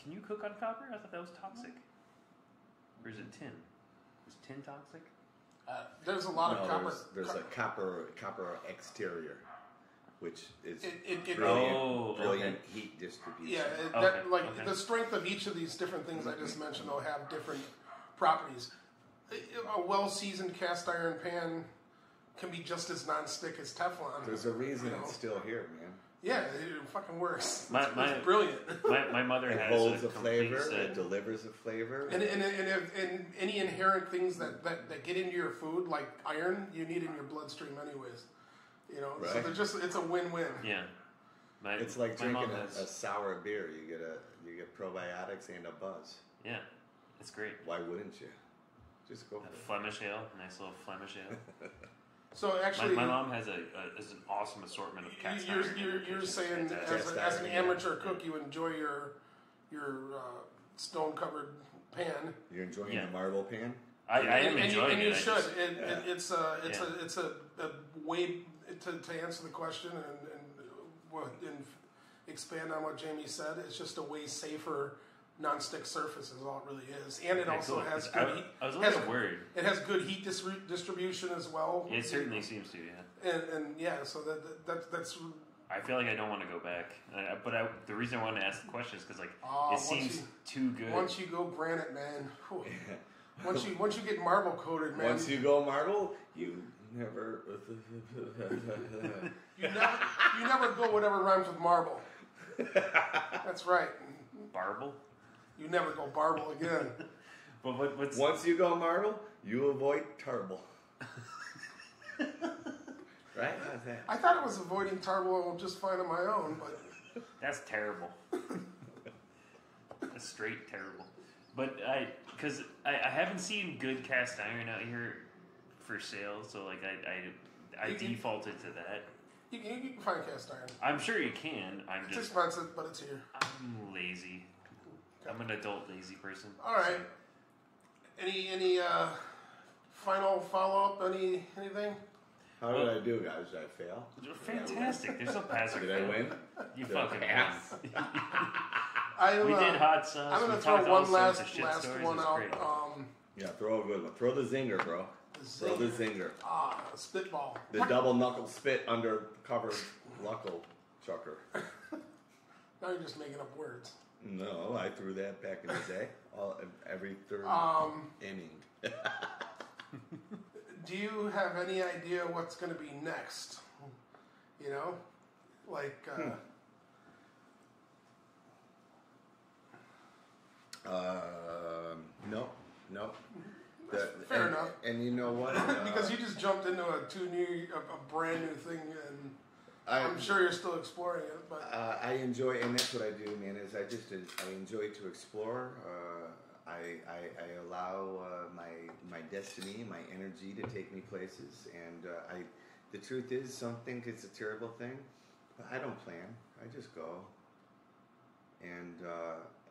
Speaker 3: Can you cook on copper? I thought that was toxic. Or is it tin? Is tin toxic?
Speaker 1: There's a lot of copper.
Speaker 2: There's a copper exterior, which is
Speaker 1: brilliant
Speaker 2: brilliant heat distribution.
Speaker 1: Yeah, the strength of each of these different things I just mentioned will have different properties. A well-seasoned cast iron pan can be just as non-stick as Teflon.
Speaker 2: There's a reason it's still here, man.
Speaker 1: Yeah, it fucking works.
Speaker 3: It's
Speaker 1: brilliant.
Speaker 3: My mother
Speaker 2: it
Speaker 3: has
Speaker 2: holds
Speaker 3: a
Speaker 2: flavor.
Speaker 3: set.
Speaker 2: It delivers a flavor.
Speaker 1: And any inherent things that get into your food, like iron, you need in your bloodstream anyways.
Speaker 2: Right.
Speaker 1: So they're it's a win-win.
Speaker 3: Yeah.
Speaker 2: It's like drinking a sour beer. You get probiotics and a buzz.
Speaker 3: Yeah, it's great.
Speaker 2: Why wouldn't you? Just go for it.
Speaker 3: Flemish ale, nice little Flemish ale.
Speaker 1: So actually,
Speaker 3: my mom has an awesome assortment of cast iron.
Speaker 1: You're saying as an amateur cook, you enjoy your stone-covered pan.
Speaker 2: You're enjoying the marble pan.
Speaker 3: I am enjoying it.
Speaker 1: And you should. It's a way to answer the question and and expand on what Jamie said, it's just a way safer non-stick surface is all it really is, and it also has good heat.
Speaker 3: I was a little worried.
Speaker 1: It has good heat distribution as well.
Speaker 3: It certainly seems to, yeah.
Speaker 1: And yeah, so that's.
Speaker 3: I feel like I don't want to go back, but the reason I wanted to ask the question is because it seems too good.
Speaker 1: Once you go granite, man. Once you get marble coated, man.
Speaker 2: Once you go marble, you never.
Speaker 1: you never go whatever rhymes with marble. That's right.
Speaker 3: Barble?
Speaker 1: You never go barble again.
Speaker 3: But what's...
Speaker 2: Once you go marble, you avoid tarble. Right? How's that?
Speaker 1: I thought it was avoiding tarble just fine on my own, but
Speaker 3: that's terrible. That's straight terrible. But because I haven't seen good cast iron out here for sale, so like I defaulted to that.
Speaker 1: You can find cast iron.
Speaker 3: I'm sure you can.
Speaker 1: It's expensive, but it's here.
Speaker 3: I'm lazy. I'm an adult lazy person.
Speaker 1: All right. Any final follow up? Anything?
Speaker 2: How did I do, guys? Did I fail?
Speaker 3: You're fantastic. There's no pass or
Speaker 2: Did
Speaker 3: fail.
Speaker 2: I win?
Speaker 3: You fucking
Speaker 2: pass.
Speaker 3: won. We did hot sauce.
Speaker 1: I'm gonna
Speaker 3: we
Speaker 1: throw
Speaker 3: talked all
Speaker 1: one
Speaker 3: sorts
Speaker 1: last
Speaker 3: of shit stories.
Speaker 1: one
Speaker 3: It was
Speaker 1: out.
Speaker 3: great.
Speaker 2: Yeah, throw a good one. Throw the zinger, bro. Throw the zinger.
Speaker 1: Spitball.
Speaker 2: The double knuckle spit under cover knuckle chucker.
Speaker 1: Now you're just making up words.
Speaker 2: No, I threw that back in the day. Every third inning.
Speaker 1: Do you have any idea what's going to be next? You know, like. No. Fair enough.
Speaker 2: And you know what?
Speaker 1: Because you just jumped into a brand new thing, and I'm sure you're still exploring it. But
Speaker 2: I enjoy, and that's what I do, man. Is I enjoy to explore. I allow my destiny, my energy to take me places, and the truth is, some think it's a terrible thing, but I don't plan. I just go, and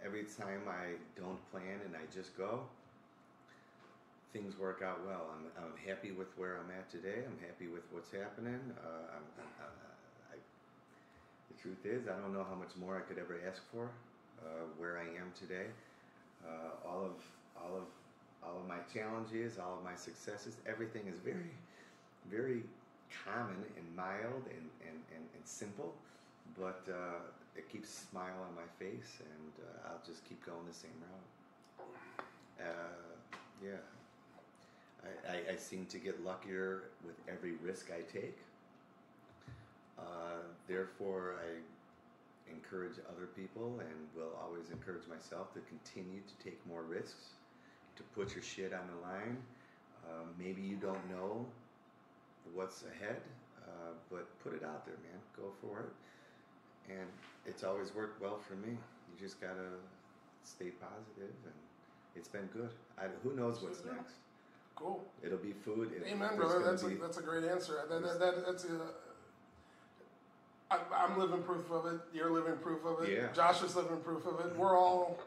Speaker 2: every time I don't plan and I just go, things work out well. I'm happy with where I'm at today. I'm happy with what's happening. The truth is, I don't know how much more I could ever ask for. Where I am today, all of my challenges, all of my successes, everything is very, very common and mild and simple, but it keeps a smile on my face, and I'll just keep going the same route. Yeah. I seem to get luckier with every risk I take. Therefore, I encourage other people and will always encourage myself to continue to take more risks, to put your shit on the line. Maybe you don't know what's ahead, but put it out there, man. Go for it. And it's always worked well for me. You just gotta stay positive, and it's been good. Who knows what's next?
Speaker 1: Cool.
Speaker 2: It'll be food.
Speaker 1: Amen, brother. That's a great answer. I'm living proof of it. You're living proof of it.
Speaker 2: Yeah.
Speaker 1: Josh is living proof of it. We're all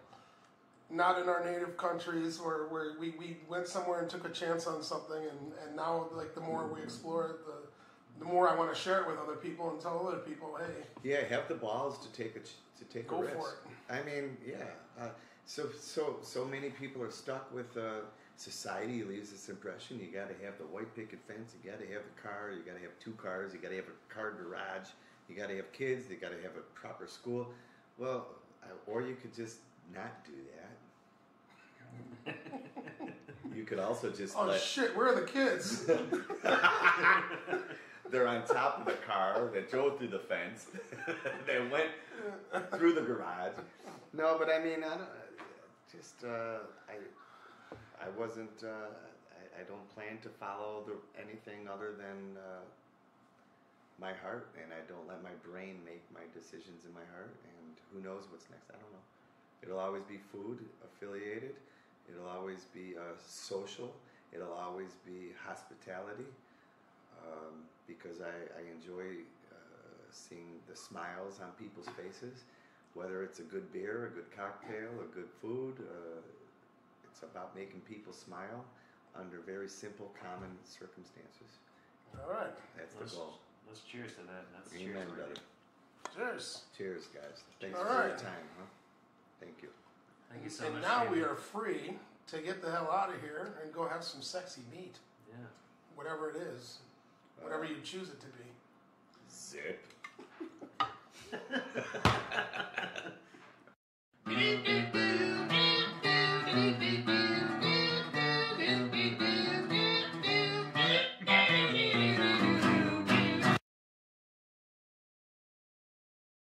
Speaker 1: not in our native countries where we went somewhere and took a chance on something, and now, like, the more we explore it, the more I want to share it with other people and tell other people, hey.
Speaker 2: Yeah, have the balls to take a risk.
Speaker 1: Go for it.
Speaker 2: I mean, yeah. So many people are stuck with society. Leaves this impression: you got to have the white picket fence, you got to have the car, you got to have 2 cars, you got to have a car garage, you got to have kids, you got to have a proper school. Well, or you could just not do that. You could also just
Speaker 1: shit, where are the kids?
Speaker 2: They're on top of the car. They drove through the fence. They went through the garage. No, but I mean, I wasn't. I don't plan to follow anything other than my heart, and I don't let my brain make my decisions in my heart. And who knows what's next? I don't know. It'll always be food affiliated. It'll always be social. It'll always be hospitality. Because I enjoy seeing the smiles on people's faces, whether it's a good beer, a good cocktail, a good food. It's about making people smile under very simple, common circumstances.
Speaker 1: All right.
Speaker 2: That's the goal.
Speaker 3: Let's cheers to that. That's
Speaker 2: Amen,
Speaker 3: cheers,
Speaker 2: brother.
Speaker 1: Cheers.
Speaker 2: Cheers, guys. Thanks
Speaker 1: All
Speaker 2: for your
Speaker 1: right.
Speaker 2: time, huh? Thank you.
Speaker 3: Thank you so
Speaker 1: And
Speaker 3: much.
Speaker 1: now
Speaker 3: Jamie.
Speaker 1: we are free to get the hell out of here and go have some sexy meat.
Speaker 3: Yeah.
Speaker 1: Whatever it is. Whatever you choose it to be.
Speaker 2: Zip.